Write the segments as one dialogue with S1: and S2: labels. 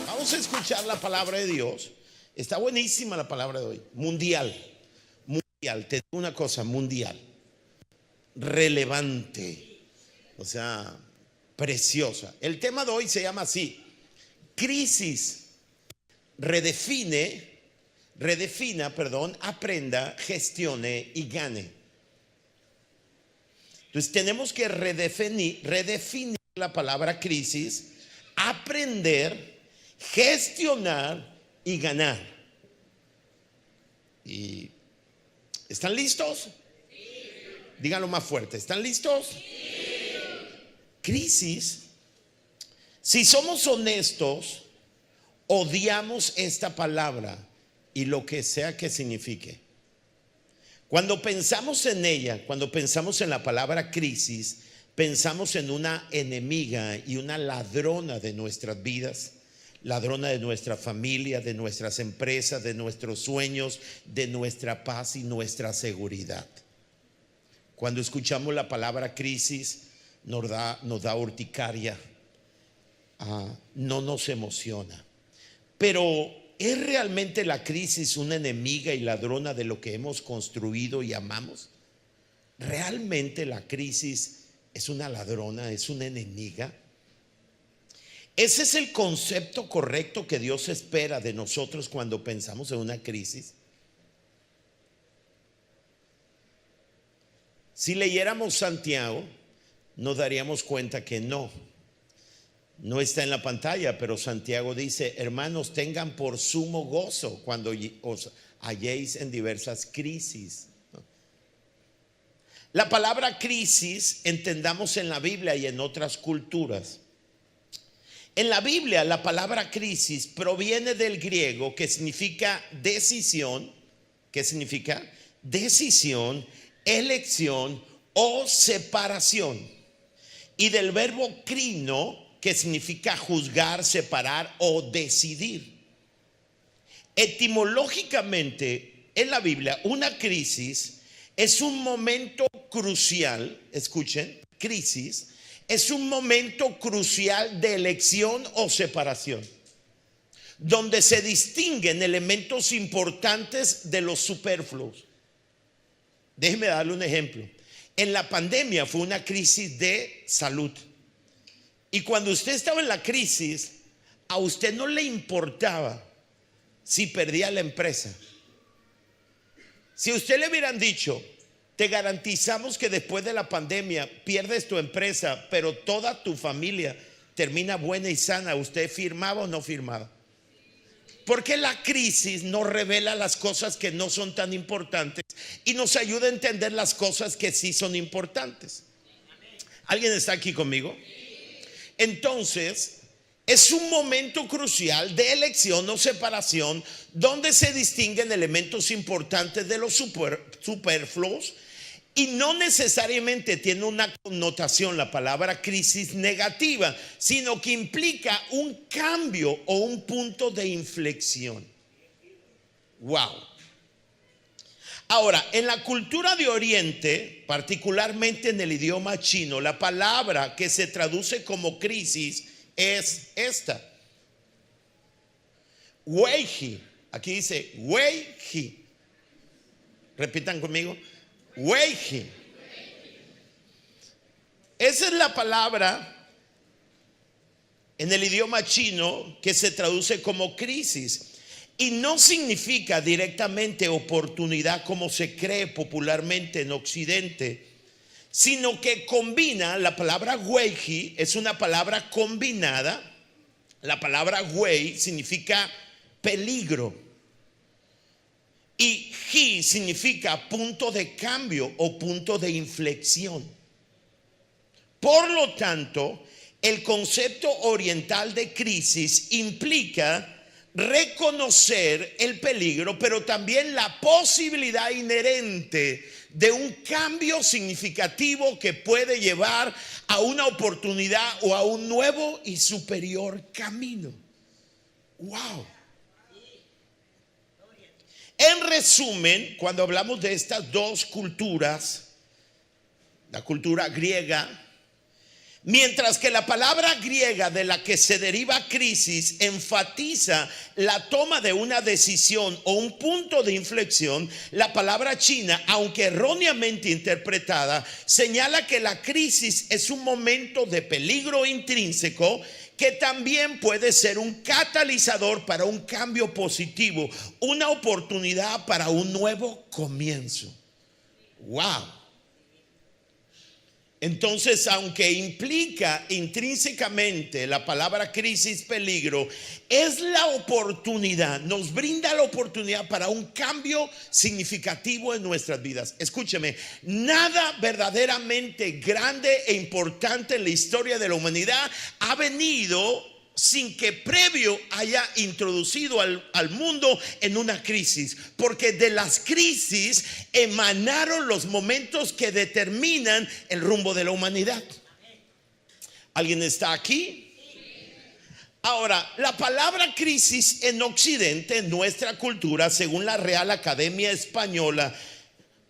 S1: Vamos a escuchar la palabra de Dios. Está buenísima la palabra de hoy. Mundial. Mundial. Te digo una cosa, mundial. Relevante. O sea, preciosa. El tema de hoy se llama así: crisis. Aprenda, gestione y gane. Entonces tenemos que redefinir la palabra crisis, aprender, gestionar y ganar. ¿Y están listos? Sí. Díganlo más fuerte. ¿Están listos? Sí. Crisis, si somos honestos, odiamos esta palabra y lo que sea que signifique. Cuando pensamos en ella, cuando pensamos en la palabra crisis, pensamos en una enemiga y una ladrona de nuestras vidas, ladrona de nuestra familia, de nuestras empresas, de nuestros sueños, de nuestra paz y nuestra seguridad. Cuando escuchamos la palabra crisis, nos da urticaria, no nos emociona. Pero ¿es realmente la crisis una enemiga y ladrona de lo que hemos construido y amamos? ¿Realmente la crisis es una ladrona, es una enemiga? ¿Ese es el concepto correcto que Dios espera de nosotros cuando pensamos en una crisis? Si leyéramos Santiago, nos daríamos cuenta que no está en la pantalla, pero Santiago dice: hermanos, tengan por sumo gozo cuando os halléis en diversas crisis. La palabra crisis, entendamos en la Biblia y en otras culturas. En la Biblia, la palabra crisis proviene del griego, que significa decisión. ¿Qué significa? Decisión, elección o separación. Y del verbo crino, que significa juzgar, separar o decidir. Etimológicamente, en la Biblia, una crisis es un momento crucial. Escuchen, crisis es un momento crucial de elección o separación, donde se distinguen elementos importantes de los superfluos. Déjeme darle un ejemplo. En la pandemia fue una crisis de salud. Y cuando usted estaba en la crisis, a usted no le importaba si perdía la empresa. Si a usted le hubieran dicho: te garantizamos que después de la pandemia pierdes tu empresa, pero toda tu familia termina buena y sana, ¿usted firmaba o no firmaba? Porque la crisis nos revela las cosas que no son tan importantes y nos ayuda a entender las cosas que sí son importantes. ¿Alguien está aquí conmigo? Entonces, es un momento crucial de elección o separación, donde se distinguen elementos importantes de los superfluos, y no necesariamente tiene una connotación la palabra crisis negativa, sino que implica un cambio o un punto de inflexión. Wow. Ahora, en la cultura de Oriente, particularmente en el idioma chino, la palabra que se traduce como crisis es esta: Weiji. Aquí dice Weiji. Repitan conmigo: Weiji. Esa es la palabra en el idioma chino que se traduce como crisis. Y no significa directamente oportunidad como se cree popularmente en Occidente, sino que combina. La palabra weiji es una palabra combinada. La palabra wei significa peligro y ji significa punto de cambio o punto de inflexión. Por lo tanto, el concepto oriental de crisis implica reconocer el peligro, pero también la posibilidad inherente de un cambio significativo que puede llevar a una oportunidad o a un nuevo y superior camino. Wow. En resumen, cuando hablamos de estas dos culturas, la cultura griega. Mientras que la palabra griega de la que se deriva crisis enfatiza la toma de una decisión o un punto de inflexión, la palabra china, aunque erróneamente interpretada, señala que la crisis es un momento de peligro intrínseco que también puede ser un catalizador para un cambio positivo, una oportunidad para un nuevo comienzo. ¡Wow! Entonces, aunque implica intrínsecamente la palabra crisis, peligro, es la oportunidad, nos brinda la oportunidad para un cambio significativo en nuestras vidas. Escúcheme, nada verdaderamente grande e importante en la historia de la humanidad ha venido sin que previo haya introducido al mundo en una crisis, porque de las crisis emanaron los momentos que determinan el rumbo de la humanidad. ¿Alguien está aquí? Ahora, la palabra crisis en Occidente, en nuestra cultura, según la Real Academia Española,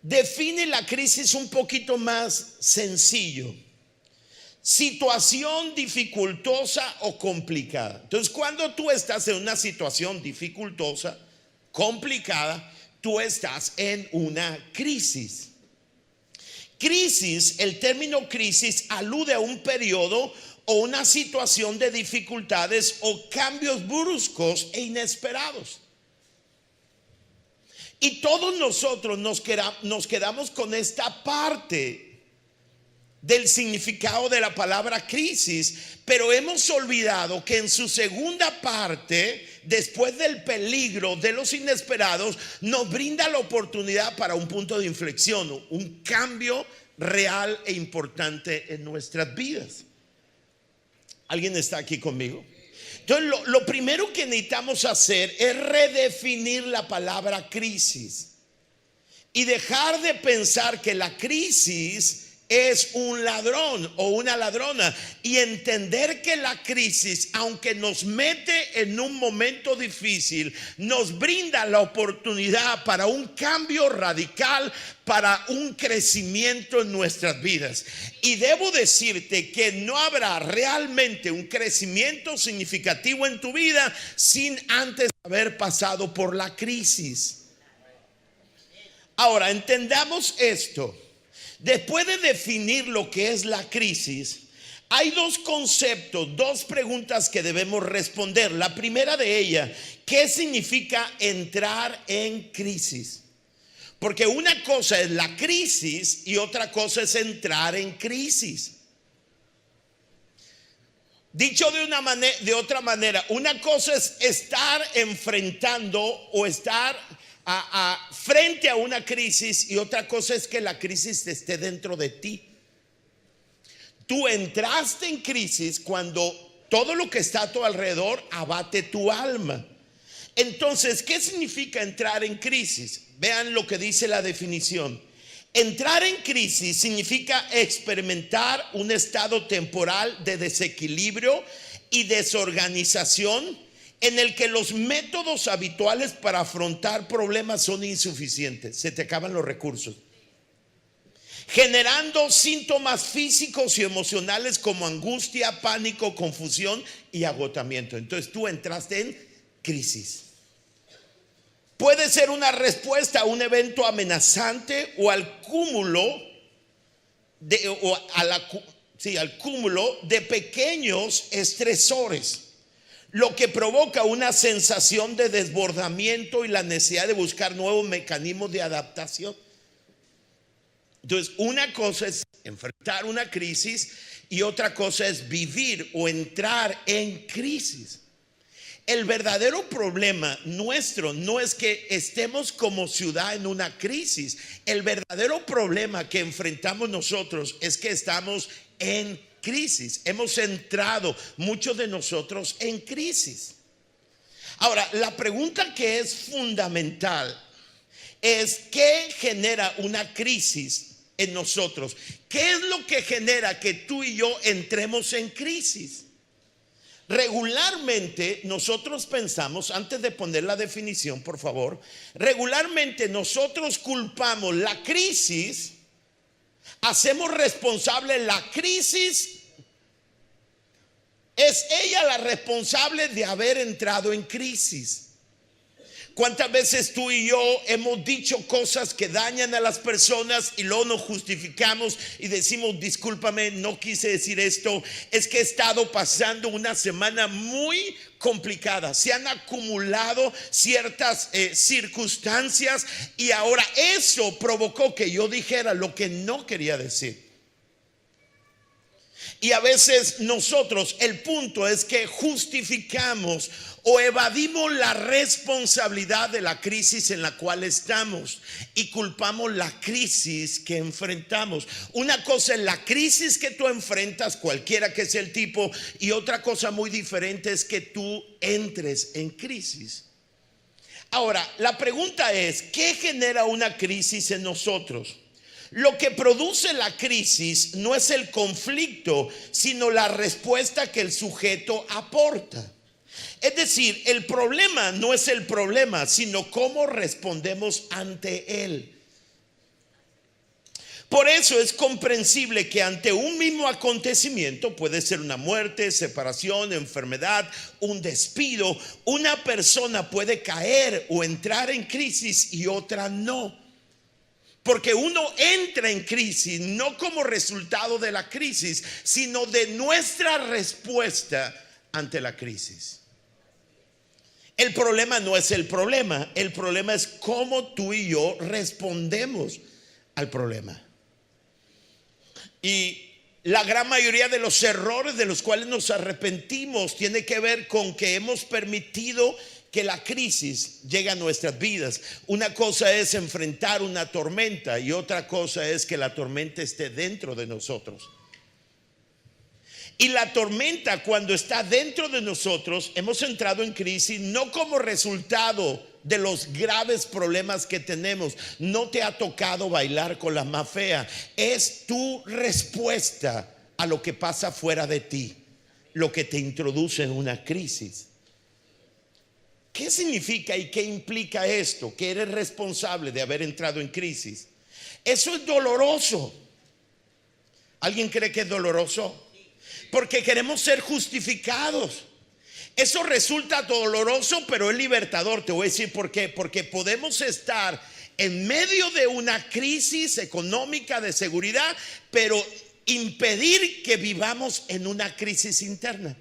S1: define la crisis un poquito más sencillo: situación dificultosa o complicada. Entonces, cuando tú estás en una situación dificultosa, complicada, tú estás en una crisis. Crisis, el término crisis alude a un periodo o una situación de dificultades o cambios bruscos e inesperados. Y todos nosotros nos quedamos con esta parte del significado de la palabra crisis, pero hemos olvidado que en su segunda parte, después del peligro, de los inesperados, nos brinda la oportunidad para un punto de inflexión, un cambio real e importante en nuestras vidas. ¿Alguien está aquí conmigo? Entonces, lo primero que necesitamos hacer es redefinir la palabra crisis y dejar de pensar que la crisis es un ladrón o una ladrona, y entender que la crisis, aunque nos mete en un momento difícil, nos brinda la oportunidad para un cambio radical, para un crecimiento en nuestras vidas. Y debo decirte que no habrá realmente un crecimiento significativo en tu vida sin antes haber pasado por la crisis. Ahora, entendamos esto. Después de definir lo que es la crisis, hay dos conceptos, dos preguntas que debemos responder. La primera de ellas: ¿qué significa entrar en crisis? Porque una cosa es la crisis y otra cosa es entrar en crisis. Dicho de otra manera, una cosa es estar enfrentando o estar frente a una crisis, y otra cosa es que la crisis esté dentro de ti. Tú entraste en crisis cuando todo lo que está a tu alrededor abate tu alma. Entonces, ¿qué significa entrar en crisis? Vean lo que dice la definición. Entrar en crisis significa experimentar un estado temporal de desequilibrio y desorganización en el que los métodos habituales para afrontar problemas son insuficientes. Se te acaban los recursos, generando síntomas físicos y emocionales como angustia, pánico, confusión y agotamiento. Entonces tú entraste en crisis. Puede ser una respuesta a un evento amenazante o al cúmulo de pequeños estresores, lo que provoca una sensación de desbordamiento y la necesidad de buscar nuevos mecanismos de adaptación. Entonces, una cosa es enfrentar una crisis y otra cosa es vivir o entrar en crisis. El verdadero problema nuestro no es que estemos como ciudad en una crisis. El verdadero problema que enfrentamos nosotros es que estamos en crisis. Hemos entrado, muchos de nosotros, en crisis. Ahora, la pregunta que es fundamental es: ¿qué genera una crisis en nosotros? ¿Qué es lo que genera que tú y yo entremos en crisis? Regularmente nosotros pensamos, antes de poner la definición, por favor, regularmente nosotros culpamos la crisis Hacemos responsable la crisis. Es ella la responsable de haber entrado en crisis. ¿Cuántas veces tú y yo hemos dicho cosas que dañan a las personas y luego nos justificamos y decimos, discúlpame, no quise decir esto, es que he estado pasando una semana muy complicada, se han acumulado ciertas circunstancias y ahora eso provocó que yo dijera lo que no quería decir? Y a veces nosotros, el punto es que justificamos o evadimos la responsabilidad de la crisis en la cual estamos y culpamos la crisis que enfrentamos. Una cosa es la crisis que tú enfrentas, cualquiera que sea el tipo, y otra cosa muy diferente es que tú entres en crisis. Ahora, la pregunta es, ¿qué genera una crisis en nosotros? Lo que produce la crisis no es el conflicto, sino la respuesta que el sujeto aporta. Es decir, el problema no es el problema, sino cómo respondemos ante él. Por eso es comprensible que ante un mismo acontecimiento, puede ser una muerte, separación, enfermedad, un despido, una persona puede caer o entrar en crisis y otra no. Porque uno entra en crisis no como resultado de la crisis, sino de nuestra respuesta ante la crisis. El problema no es el problema es cómo tú y yo respondemos al problema. Y la gran mayoría de los errores de los cuales nos arrepentimos tiene que ver con que hemos permitido que la crisis llegue a nuestras vidas. Una cosa es enfrentar una tormenta y otra cosa es que la tormenta esté dentro de nosotros. Y la tormenta, cuando está dentro de nosotros, hemos entrado en crisis no como resultado de los graves problemas que tenemos. No te ha tocado bailar con la más fea. Es tu respuesta a lo que pasa fuera de ti, lo que te introduce en una crisis. ¿Qué significa y qué implica esto? Que eres responsable de haber entrado en crisis. Eso es doloroso. ¿Alguien cree que es doloroso? Porque queremos ser justificados. Eso resulta doloroso, pero es libertador. Te voy a decir por qué. Porque podemos estar en medio de una crisis económica, de seguridad, pero impedir que vivamos en una crisis interna.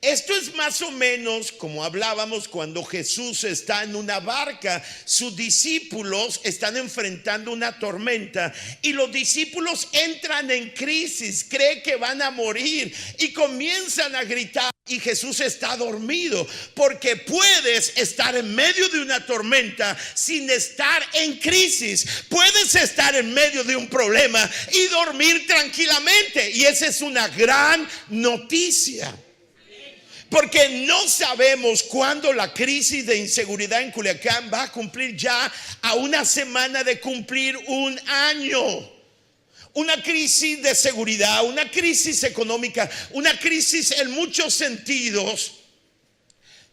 S1: Esto es más o menos como hablábamos cuando Jesús está en una barca. Sus discípulos están enfrentando una tormenta y los discípulos entran en crisis, creen que van a morir y comienzan a gritar, y Jesús está dormido. Porque puedes estar en medio de una tormenta sin estar en crisis. Puedes estar en medio de un problema y dormir tranquilamente, y esa es una gran noticia. Porque no sabemos cuándo la crisis de inseguridad en Culiacán va a cumplir ya a una semana de cumplir un año. Una crisis de seguridad, una crisis económica, una crisis en muchos sentidos.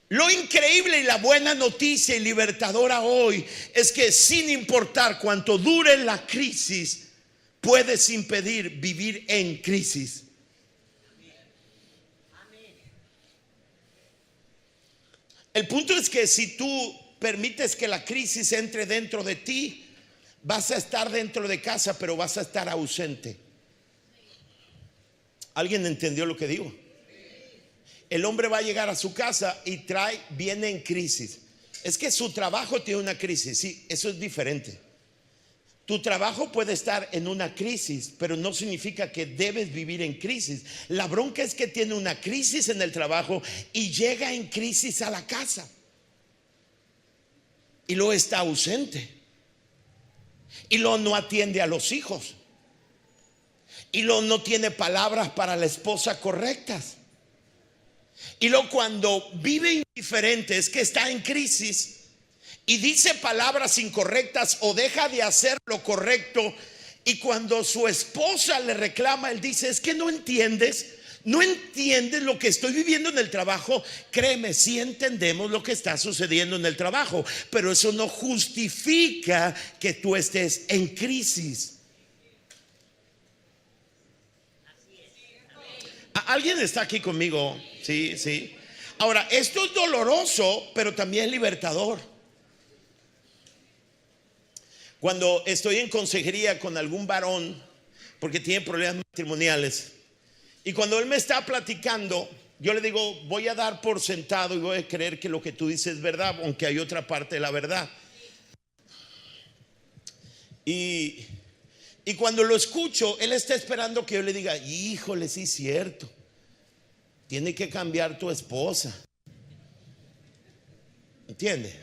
S1: Lo increíble y la buena noticia y libertadora hoy es que sin importar cuánto dure la crisis, puedes impedir vivir en crisis. El punto es que si tú permites que la crisis entre dentro de ti, vas a estar dentro de casa, pero vas a estar ausente. ¿Alguien entendió lo que digo? El hombre va a llegar a su casa y viene en crisis. Es que su trabajo tiene una crisis. Sí, eso es diferente. Tu trabajo puede estar en una crisis, pero no significa que debes vivir en crisis. La bronca es que tiene una crisis en el trabajo y llega en crisis a la casa. Y luego está ausente. Y luego no atiende a los hijos. Y luego no tiene palabras para la esposa correctas. Y luego cuando vive indiferente es que está en crisis y dice palabras incorrectas o deja de hacer lo correcto. Y cuando su esposa le reclama, él dice, es que no entiendes lo que estoy viviendo en el trabajo. Créeme, sí entendemos lo que está sucediendo en el trabajo, pero eso no justifica que tú estés en crisis. ¿Alguien está aquí conmigo? Sí, sí. Ahora, esto es doloroso, pero también es libertador. Cuando estoy en consejería con algún varón, porque tiene problemas matrimoniales, y cuando él me está platicando, yo le digo, voy a dar por sentado y voy a creer que lo que tú dices es verdad, aunque hay otra parte de la verdad. Y cuando lo escucho, él está esperando que yo le diga, híjole, sí es cierto, tiene que cambiar tu esposa. ¿Entiende?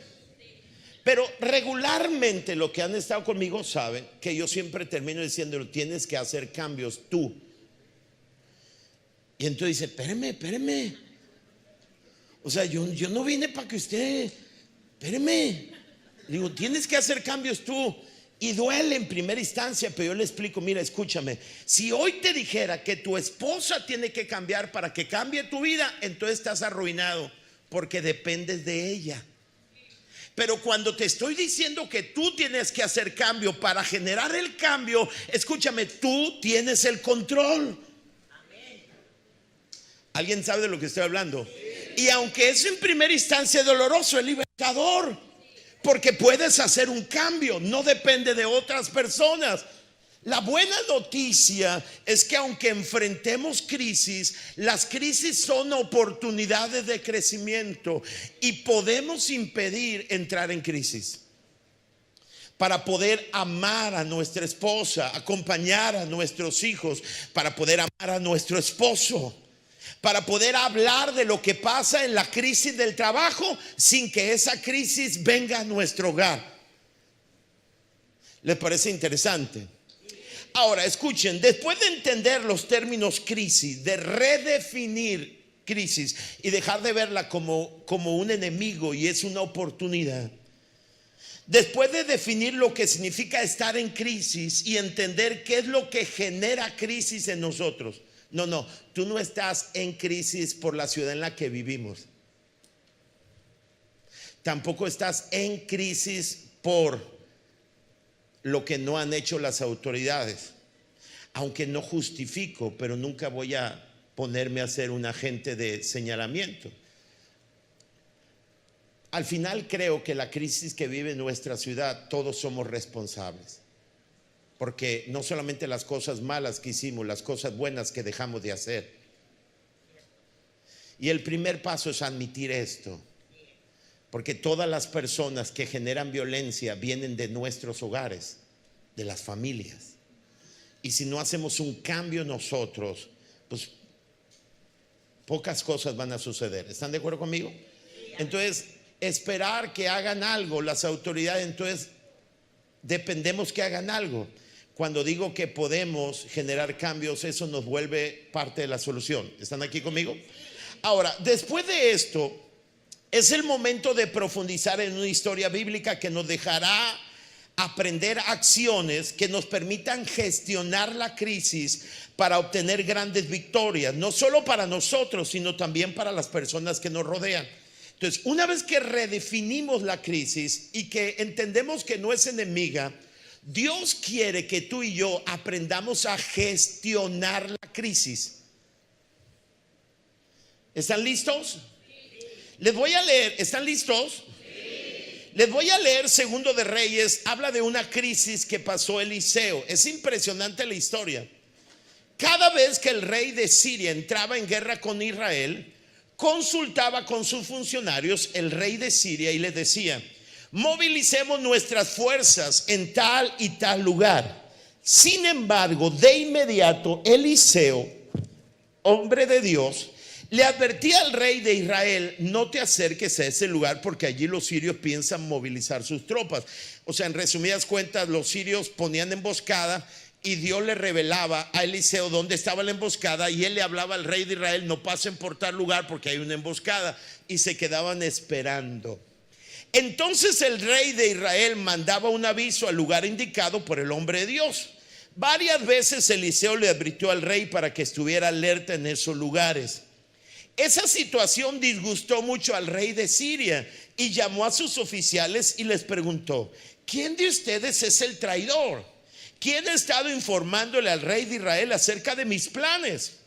S1: Pero regularmente los que han estado conmigo saben que yo siempre termino diciéndolo, tienes que hacer cambios tú. Y entonces dice, espéreme. O sea, yo no vine para que usted, espéreme. Digo, tienes que hacer cambios tú. Y duele en primera instancia, pero yo le explico, mira, escúchame, si hoy te dijera que tu esposa tiene que cambiar para que cambie tu vida, entonces estás arruinado, porque dependes de ella. Pero cuando te estoy diciendo que tú tienes que hacer cambio para generar el cambio, escúchame, tú tienes el control. ¿Alguien sabe de lo que estoy hablando? Y aunque es en primera instancia doloroso, es libertador, porque puedes hacer un cambio, no depende de otras personas. La buena noticia es que aunque enfrentemos crisis, las crisis son oportunidades de crecimiento y podemos impedir entrar en crisis para poder amar a nuestra esposa, acompañar a nuestros hijos, para poder amar a nuestro esposo, para poder hablar de lo que pasa en la crisis del trabajo sin que esa crisis venga a nuestro hogar. ¿Les parece interesante? Ahora, escuchen, después de entender los términos crisis, de redefinir crisis y dejar de verla como un enemigo y es una oportunidad, después de definir lo que significa estar en crisis y entender qué es lo que genera crisis en nosotros. No, tú no estás en crisis por la ciudad en la que vivimos. Tampoco estás en crisis por lo que no han hecho las autoridades, aunque no justifico, pero nunca voy a ponerme a ser un agente de señalamiento. Al final creo que la crisis que vive nuestra ciudad, todos somos responsables, porque no solamente las cosas malas que hicimos, las cosas buenas que dejamos de hacer. Y el primer paso es admitir esto, porque todas las personas que generan violencia vienen de nuestros hogares, de las familias. Y si no hacemos un cambio nosotros, pues pocas cosas van a suceder. ¿Están de acuerdo conmigo? Entonces, esperar que hagan algo las autoridades, entonces dependemos que hagan algo. Cuando digo que podemos generar cambios, eso nos vuelve parte de la solución. ¿Están aquí conmigo? Ahora, después de esto, es el momento de profundizar en una historia bíblica que nos dejará aprender acciones que nos permitan gestionar la crisis para obtener grandes victorias, no solo para nosotros, sino también para las personas que nos rodean. Entonces, una vez que redefinimos la crisis y que entendemos que no es enemiga, Dios quiere que tú y yo aprendamos a gestionar la crisis. ¿Están listos? Les voy a leer, ¿están listos? Les voy a leer Segundo de Reyes, habla de una crisis que pasó Eliseo. Es impresionante la historia. Cada vez que el rey de Siria entraba en guerra con Israel, consultaba con sus funcionarios, el rey de Siria, y les decía: movilicemos nuestras fuerzas en tal y tal lugar. Sin embargo, de inmediato Eliseo, hombre de Dios, le advertía al rey de Israel: no te acerques a ese lugar porque allí los sirios piensan movilizar sus tropas. O sea, en resumidas cuentas, los sirios ponían emboscada y Dios le revelaba a Eliseo dónde estaba la emboscada, y él le hablaba al rey de Israel: no pasen por tal lugar porque hay una emboscada, y se quedaban esperando. Entonces el rey de Israel mandaba un aviso al lugar indicado por el hombre de Dios. Varias veces Eliseo le advirtió al rey para que estuviera alerta en esos lugares. Esa situación disgustó mucho al rey de Siria y llamó a sus oficiales y les preguntó: ¿quién de ustedes es el traidor? ¿Quién ha estado informándole al rey de Israel acerca de mis planes?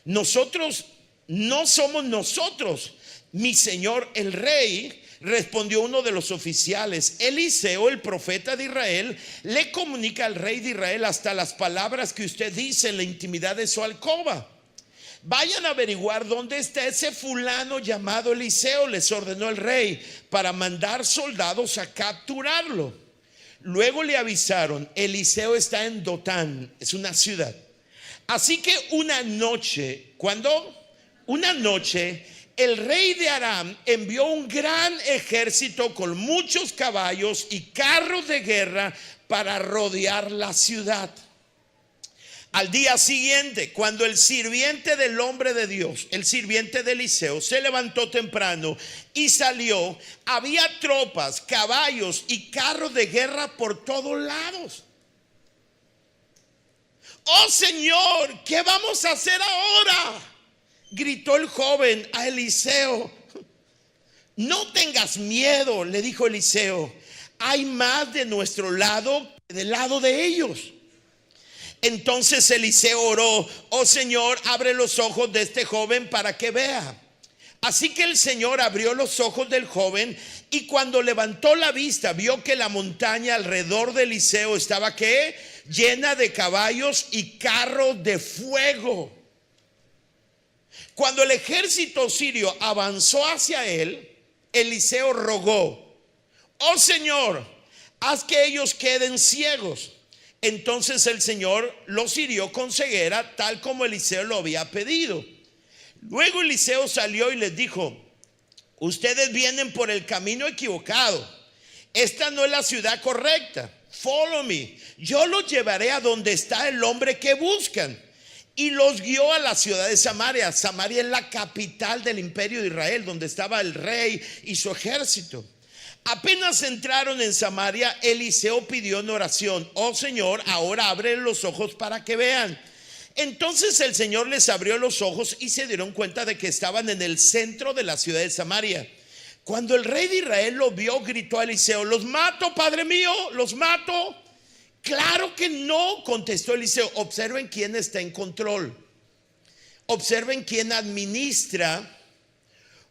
S1: nosotros no somos nosotros, mi señor el rey. Respondió uno de los oficiales. Eliseo, el profeta de Israel, le comunica al rey de Israel hasta las palabras que usted dice en la intimidad de su alcoba. Vayan a averiguar dónde está ese fulano llamado Eliseo, les ordenó el rey, para mandar soldados a capturarlo. Luego le avisaron: Eliseo está en Dotán, es una ciudad. Así que una noche, el rey de Aram envió un gran ejército con muchos caballos y carros de guerra para rodear la ciudad. Al día siguiente, cuando el sirviente del hombre de Dios, el sirviente de Eliseo, se levantó temprano y salió, había tropas, caballos y carros de guerra por todos lados. Oh Señor, ¿qué vamos a hacer ahora?, gritó el joven a Eliseo. No tengas miedo, le dijo Eliseo, hay más de nuestro lado que del lado de ellos. Entonces Eliseo oró: oh Señor, abre los ojos de este joven para que vea. Así que el Señor abrió los ojos del joven, y cuando levantó la vista vio que la montaña alrededor de Eliseo estaba ¿qué? Llena de caballos y carros de fuego. Cuando el ejército sirio avanzó hacia él, Eliseo rogó: oh Señor, haz que ellos queden ciegos. Entonces el Señor los hirió con ceguera, tal como Eliseo lo había pedido. Luego Eliseo salió y les dijo: ustedes vienen por el camino equivocado. Esta no es la ciudad correcta. Follow me. Yo los llevaré a donde está el hombre que buscan. Y los guió a la ciudad de Samaria. Samaria es la capital del imperio de Israel, donde estaba el rey y su ejército. Apenas entraron en Samaria, Eliseo pidió en oración: oh Señor, ahora abre los ojos para que vean. Entonces el Señor les abrió los ojos y se dieron cuenta de que estaban en el centro de la ciudad de Samaria. Cuando el rey de Israel lo vio, gritó a Eliseo: los mato, padre mío, los mato. Claro que no, contestó Eliseo. Observen quién está en control. Observen quién administra,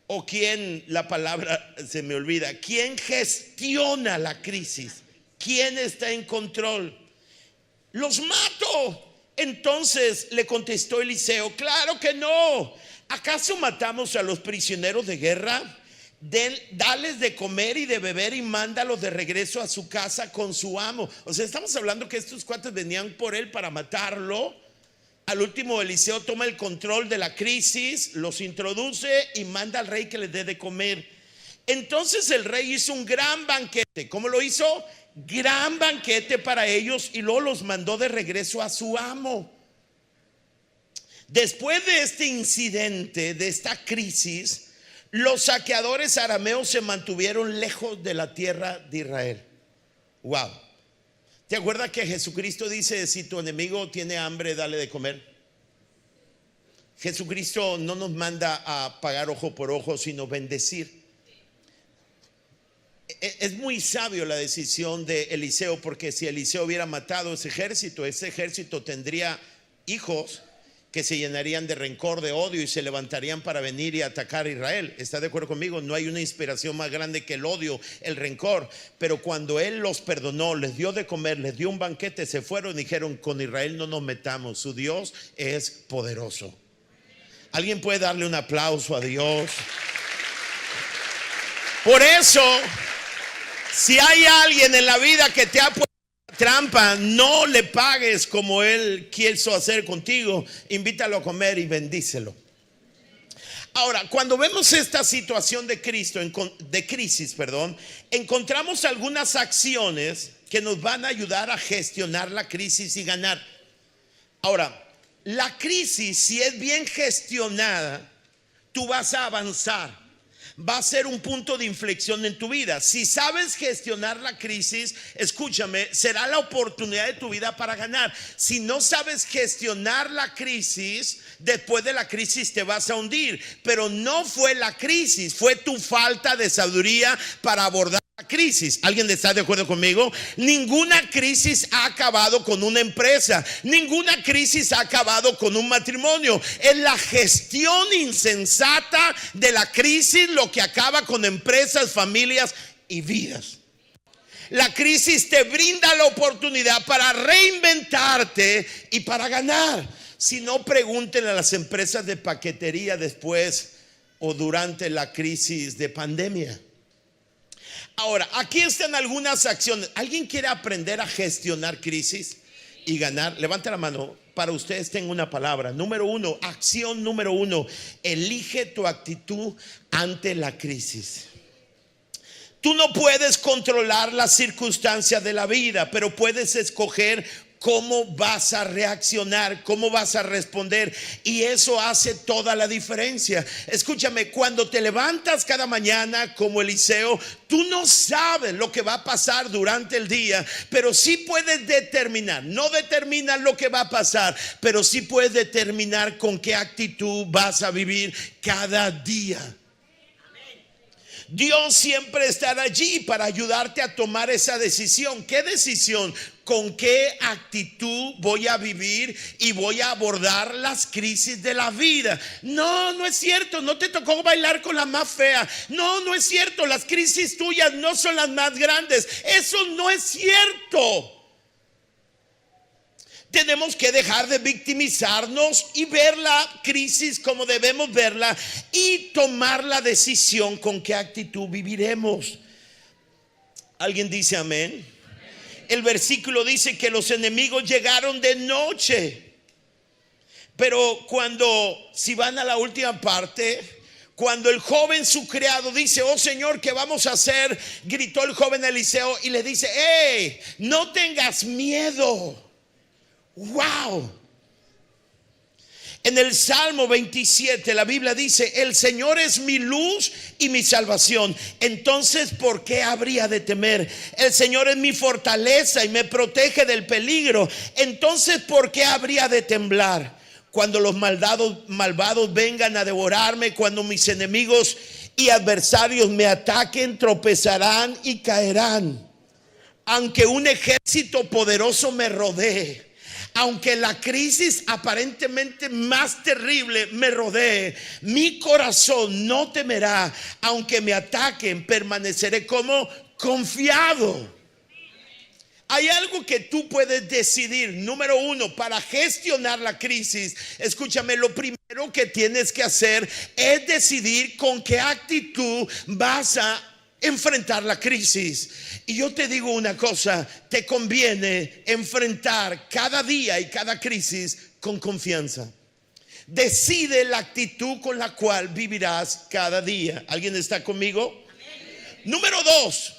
S1: o quién, la palabra se me olvida, quién gestiona la crisis. ¿Quién está en control? Los mato. Entonces le contestó Eliseo: claro que no. ¿Acaso matamos a los prisioneros de guerra? Dales de comer y de beber y mándalos de regreso a su casa con su amo. O sea, estamos hablando que estos cuates venían por él para matarlo. Al último, Eliseo toma el control de la crisis, los introduce y manda al rey que les dé de comer. Entonces el rey hizo un gran banquete. ¿Cómo lo hizo? Gran banquete para ellos, y luego los mandó de regreso a su amo. Después de este incidente, de esta crisis, los saqueadores arameos se mantuvieron lejos de la tierra de Israel. Wow. ¿Te acuerdas que Jesucristo dice: si tu enemigo tiene hambre, dale de comer? Jesucristo no nos manda a pagar ojo por ojo, sino bendecir. Es muy sabio la decisión de Eliseo, porque si Eliseo hubiera matado ese ejército tendría hijos que se llenarían de rencor, de odio, y se levantarían para venir y atacar a Israel. ¿Está de acuerdo conmigo? No hay una inspiración más grande que el odio, el rencor. Pero cuando él los perdonó, les dio de comer, les dio un banquete, se fueron y dijeron: con Israel no nos metamos, su Dios es poderoso. ¿Alguien puede darle un aplauso a Dios? Por eso, si hay alguien en la vida que te ha puesto trampa, no le pagues como él quiso hacer contigo. Invítalo a comer y bendícelo. Ahora, cuando vemos esta situación de crisis, encontramos algunas acciones que nos van a ayudar a gestionar la crisis y ganar. Ahora, la crisis, si es bien gestionada, tú vas a avanzar. Va a ser un punto de inflexión en tu vida. Si sabes gestionar la crisis, escúchame, será la oportunidad de tu vida para ganar. Si no sabes gestionar la crisis, después de la crisis te vas a hundir. Pero no fue la crisis, fue tu falta de sabiduría para abordar crisis. ¿Alguien está de acuerdo conmigo? Ninguna crisis ha acabado con una empresa. Ninguna crisis ha acabado con un matrimonio. Es la gestión insensata de la crisis lo que acaba con empresas, familias y vidas. La crisis te brinda la oportunidad para reinventarte y para ganar. Si no, pregúntenle a las empresas de paquetería después o durante la crisis de pandemia. Ahora, aquí están algunas acciones. ¿Alguien quiere aprender a gestionar crisis y ganar? Levanta la mano. Para ustedes tengo una palabra. Número 1, acción número 1. Elige tu actitud ante la crisis. Tú no puedes controlar las circunstancias de la vida, pero puedes escoger cómo vas a reaccionar, cómo vas a responder, y eso hace toda la diferencia. Escúchame, cuando te levantas cada mañana como Eliseo, tú no sabes lo que va a pasar durante el día, pero sí puedes determinar, no determinas lo que va a pasar, pero sí puedes determinar con qué actitud vas a vivir cada día. Dios siempre estará allí para ayudarte a tomar esa decisión. ¿Qué decisión? ¿Con qué actitud voy a vivir y voy a abordar las crisis de la vida? No, no es cierto, no te tocó bailar con la más fea. No, no es cierto, las crisis tuyas no son las más grandes. Eso no es cierto. Tenemos que dejar de victimizarnos y ver la crisis como debemos verla y tomar la decisión con qué actitud viviremos. ¿Alguien dice amén? El versículo dice que los enemigos llegaron de noche. Pero si van a la última parte, cuando el joven su criado dice: oh Señor, ¿qué vamos a hacer? Gritó el joven Eliseo y le dice: hey, no tengas miedo. Wow. En el Salmo 27 la Biblia dice: el Señor es mi luz y mi salvación. Entonces, ¿por qué habría de temer? El Señor es mi fortaleza y me protege del peligro. Entonces, ¿por qué habría de temblar? Cuando los malvados vengan a devorarme, cuando mis enemigos y adversarios me ataquen, tropezarán y caerán. Aunque un ejército poderoso me rodee, aunque la crisis aparentemente más terrible me rodee, mi corazón no temerá. Aunque me ataquen, permaneceré como confiado. Hay algo que tú puedes decidir. Número 1, para gestionar la crisis, escúchame, lo primero que tienes que hacer es decidir con qué actitud vas a enfrentar la crisis. Y yo te digo una cosa: te conviene enfrentar cada día y cada crisis con confianza. Decide la actitud con la cual vivirás cada día. ¿Alguien está conmigo? Número 2,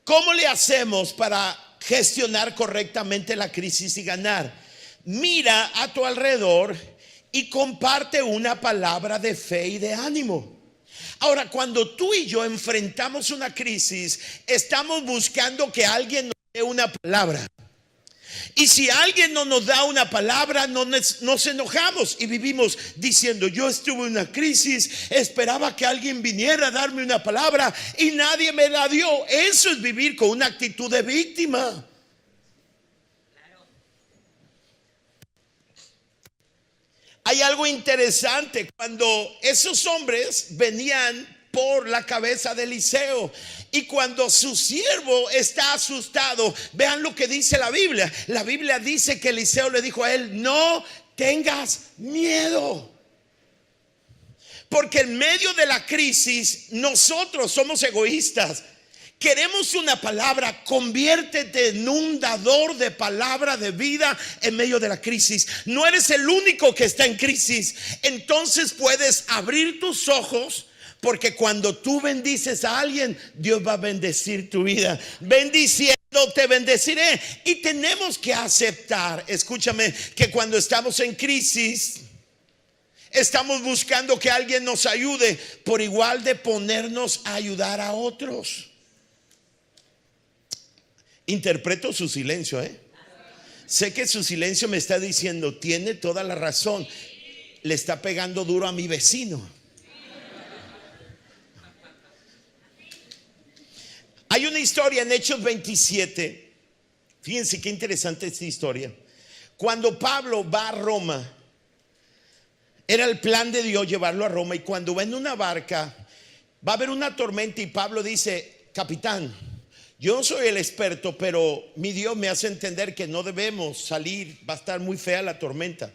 S1: ¿cómo le hacemos para gestionar correctamente la crisis y ganar? Mira a tu alrededor y comparte una palabra de fe y de ánimo. Ahora, cuando tú y yo enfrentamos una crisis, estamos buscando que alguien nos dé una palabra. Y si alguien no nos da una palabra, nos enojamos y vivimos diciendo: yo estuve en una crisis, esperaba que alguien viniera a darme una palabra y nadie me la dio. Eso es vivir con una actitud de víctima. Hay algo interesante: cuando esos hombres venían por la cabeza de Eliseo y cuando su siervo está asustado, vean lo que dice la Biblia. La Biblia dice que Eliseo le dijo a él: no tengas miedo. Porque en medio de la crisis nosotros somos egoístas. Queremos una palabra, conviértete en un dador de palabra de vida en medio de la crisis. No eres el único que está en crisis. Entonces puedes abrir tus ojos, porque cuando tú bendices a alguien, Dios va a bendecir tu vida. Bendiciendo te bendeciré. Y tenemos que aceptar, escúchame, que cuando estamos en crisis, estamos buscando que alguien nos ayude, por igual de ponernos a ayudar a otros. Interpreto su silencio, Sé que su silencio me está diciendo: tiene toda la razón, le está pegando duro a mi vecino. historia en Hechos 27. Fíjense qué interesante esta historia. Cuando Pablo va a Roma, era el plan de Dios llevarlo a Roma, y cuando va en una barca, va a haber una tormenta y Pablo dice: capitán, yo no soy el experto, pero mi Dios me hace entender que no debemos salir, va a estar muy fea la tormenta.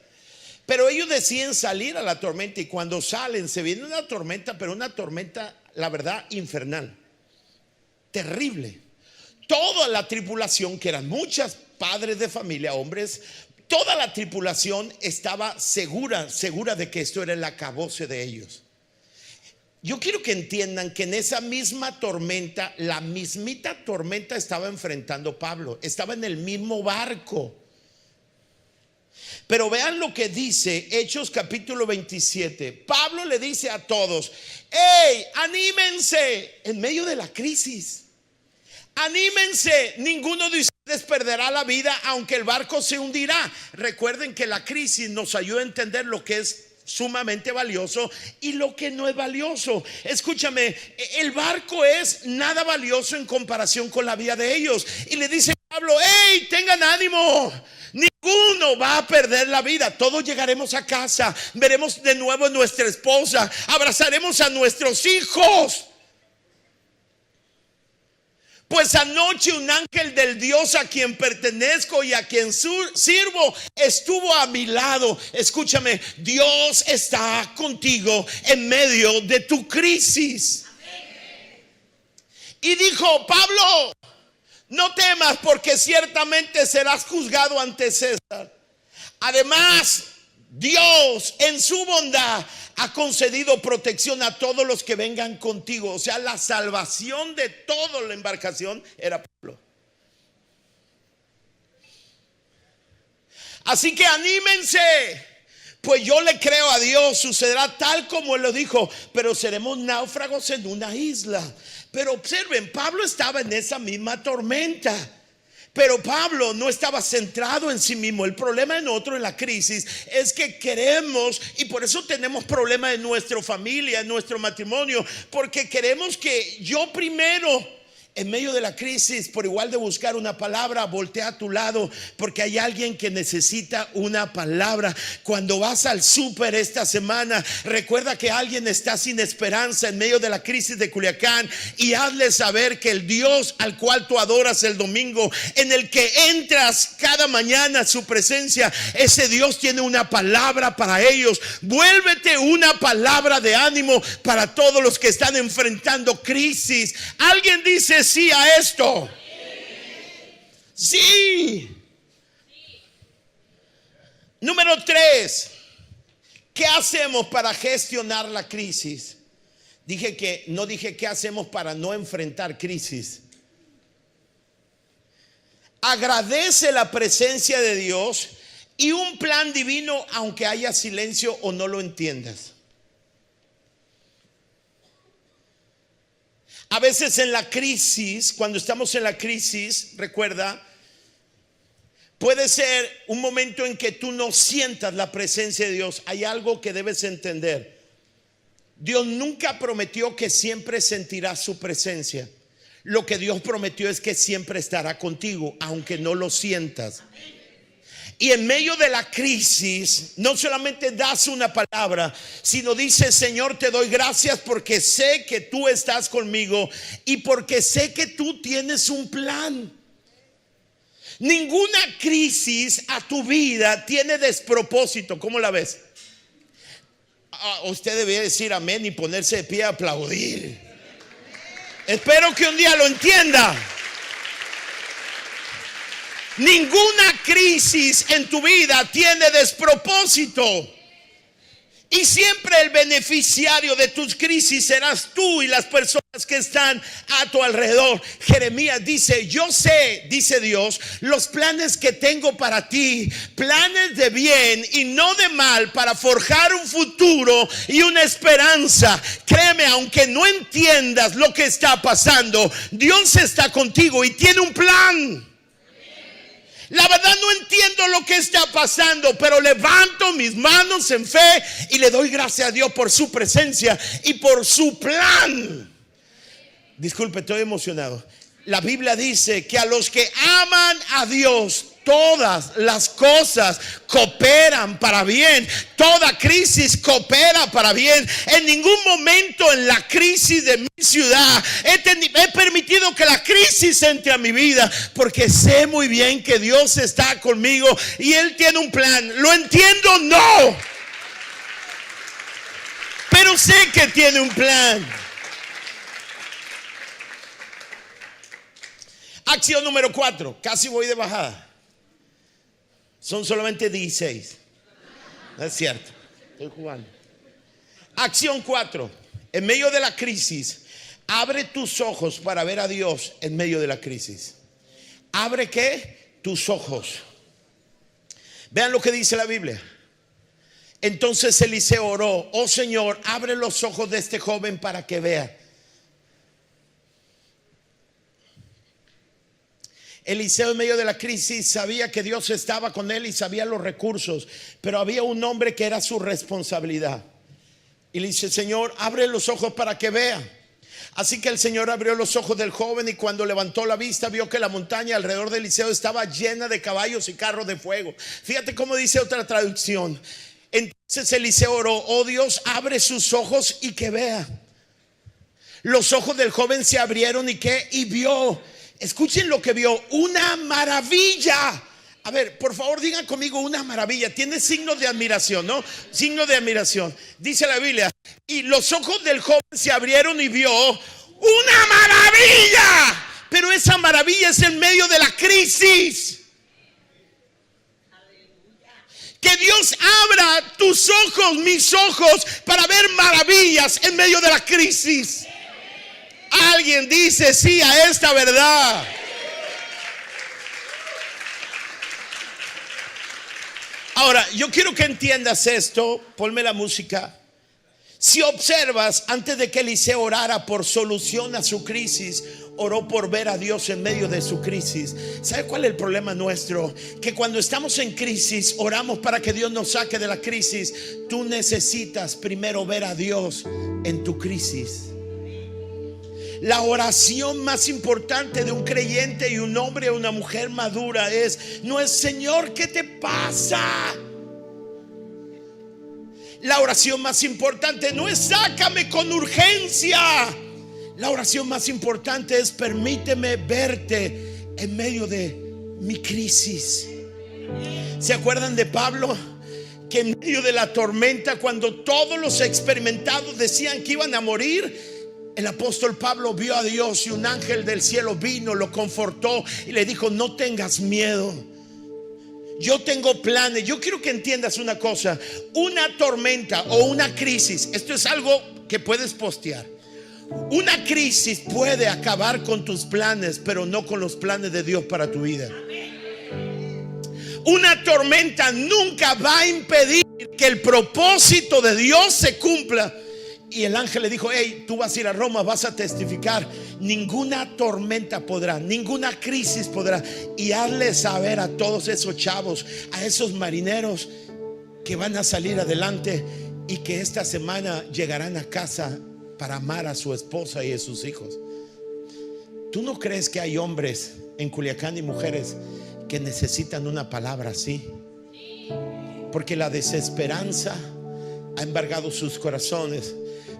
S1: Pero ellos deciden salir a la tormenta, y cuando salen se viene una tormenta, pero una tormenta, la verdad, infernal, terrible. Toda la tripulación, que eran muchos padres de familia, hombres, toda la tripulación estaba segura de que esto era el acabose de ellos. Yo quiero que entiendan que en esa misma tormenta, la mismita tormenta estaba enfrentando Pablo, estaba en el mismo barco. Pero vean lo que dice Hechos capítulo 27. Pablo le dice a todos: ¡hey, anímense! En medio de la crisis, anímense, ninguno de ustedes perderá la vida, aunque el barco se hundirá. Recuerden que la crisis nos ayuda a entender lo que es sumamente valioso y lo que no es valioso. Escúchame, el barco es nada valioso en comparación con la vida de ellos. Y le dice Pablo: hey, tengan ánimo, ninguno va a perder la vida, todos llegaremos a casa, veremos de nuevo a nuestra esposa, abrazaremos a nuestros hijos. Pues anoche un ángel del Dios a quien pertenezco y a quien sirvo estuvo a mi lado. Escúchame, Dios está contigo en medio de tu crisis. Y dijo: Pablo, no temas, porque ciertamente serás juzgado ante César. Además, Dios en su bondad ha concedido protección a todos los que vengan contigo. O sea, la salvación de toda la embarcación era Pablo. Así que anímense, pues yo le creo a Dios, sucederá tal como Él lo dijo, pero seremos náufragos en una isla. Pero observen, Pablo estaba en esa misma tormenta, pero Pablo no estaba centrado en sí mismo. El problema en nosotros en la crisis es que queremos, y por eso tenemos problemas en nuestra familia, en nuestro matrimonio, porque queremos que yo primero, en medio de la crisis, por igual de buscar una palabra, voltea a tu lado, porque hay alguien que necesita una palabra. Cuando vas al súper esta semana, recuerda que alguien está sin esperanza en medio de la crisis de Culiacán, y hazle saber que el Dios al cual tú adoras el domingo, en el que entras cada mañana a su presencia, ese Dios tiene una palabra para ellos. Vuélvete una palabra de ánimo para todos los que están enfrentando crisis. Alguien dice sí a esto. Sí. Número 3. ¿Qué hacemos para gestionar la crisis? No dije qué hacemos para no enfrentar crisis. Agradece la presencia de Dios y un plan divino, aunque haya silencio o no lo entiendas. A veces en la crisis, cuando estamos en la crisis, recuerda, puede ser un momento en que tú no sientas la presencia de Dios. Hay algo que debes entender. Dios nunca prometió que siempre sentirás su presencia. Lo que Dios prometió es que siempre estará contigo, aunque no lo sientas. Y en medio de la crisis, no solamente das una palabra, sino dices: Señor, te doy gracias porque sé que tú estás conmigo y porque sé que tú tienes un plan. Ninguna crisis a tu vida tiene despropósito. ¿Cómo la ves? Usted debería decir amén y ponerse de pie a aplaudir. Espero que un día lo entienda. Ninguna crisis en tu vida tiene despropósito. Y siempre el beneficiario de tus crisis serás tú y las personas que están a tu alrededor. Jeremías dice: yo sé, dice Dios, los planes que tengo para ti, planes de bien y no de mal, para forjar un futuro y una esperanza. Créeme, aunque no entiendas lo que está pasando, Dios está contigo y tiene un plan. La verdad no entiendo lo que está pasando, pero levanto mis manos en fe y le doy gracias a Dios por su presencia y por su plan. Disculpe, estoy emocionado. La Biblia dice que a los que aman a Dios, todas las cosas cooperan para bien. Toda crisis coopera para bien. En ningún momento en la crisis de mi ciudad he permitido que la crisis entre a mi vida, porque sé muy bien que Dios está conmigo y Él tiene un plan. ¿Lo entiendo? No. Pero sé que tiene un plan. Acción número 4. Casi voy de bajada. Son solamente 16. No es cierto. Estoy jugando. Acción 4. En medio de la crisis, abre tus ojos para ver a Dios en medio de la crisis. ¿Abre qué? Tus ojos. Vean lo que dice la Biblia. Entonces Eliseo oró: oh Señor, abre los ojos de este joven para que vea. Eliseo en medio de la crisis sabía que Dios estaba con él y sabía los recursos, pero había un hombre que era su responsabilidad. Y le dice: Señor, abre los ojos para que vea. Así que el Señor abrió los ojos del joven, y cuando levantó la vista vio que la montaña alrededor de Eliseo estaba llena de caballos y carros de fuego. Fíjate cómo dice otra traducción. Entonces Eliseo oró: oh Dios, abre sus ojos y que vea. Los ojos del joven se abrieron y vio. Escuchen lo que vio: una maravilla. A ver, por favor, digan conmigo: una maravilla. Tiene signos de admiración, ¿no? Signos de admiración. Dice la Biblia: y los ojos del joven se abrieron y vio una maravilla. Pero esa maravilla es en medio de la crisis. Que Dios abra tus ojos, mis ojos, para ver maravillas en medio de la crisis. Alguien dice sí a esta verdad. Ahora, yo quiero que entiendas esto. Ponme la música. Si observas, antes de que Eliseo orara por solución a su crisis, oró por ver a Dios en medio de su crisis. ¿Sabe cuál es el problema nuestro? Que cuando estamos en crisis, oramos para que Dios nos saque de la crisis. Tú necesitas primero ver a Dios en tu crisis. La oración más importante de un creyente y un hombre o una mujer madura no es: Señor, ¿qué te pasa? La oración más importante no es: sácame con urgencia. La oración más importante es: permíteme verte en medio de mi crisis. ¿Se acuerdan de Pablo? Que en medio de la tormenta, cuando todos los experimentados decían que iban a morir, el apóstol Pablo vio a Dios y un ángel del cielo vino, lo confortó y le dijo: no tengas miedo, yo tengo planes. Yo quiero que entiendas una cosa: una tormenta o una crisis, esto es algo que puedes postear. Una crisis puede acabar con tus planes, pero no con los planes de Dios para tu vida. Una tormenta nunca va a impedir que el propósito de Dios se cumpla. Y el ángel le dijo: hey, tú vas a ir a Roma, vas a testificar. Ninguna tormenta podrá, ninguna crisis podrá. Y hazle saber a todos esos chavos, a esos marineros, que van a salir adelante y que esta semana llegarán a casa para amar a su esposa y a sus hijos. ¿Tú no crees que hay hombres en Culiacán y mujeres que necesitan una palabra así? Porque la desesperanza ha embargado sus corazones,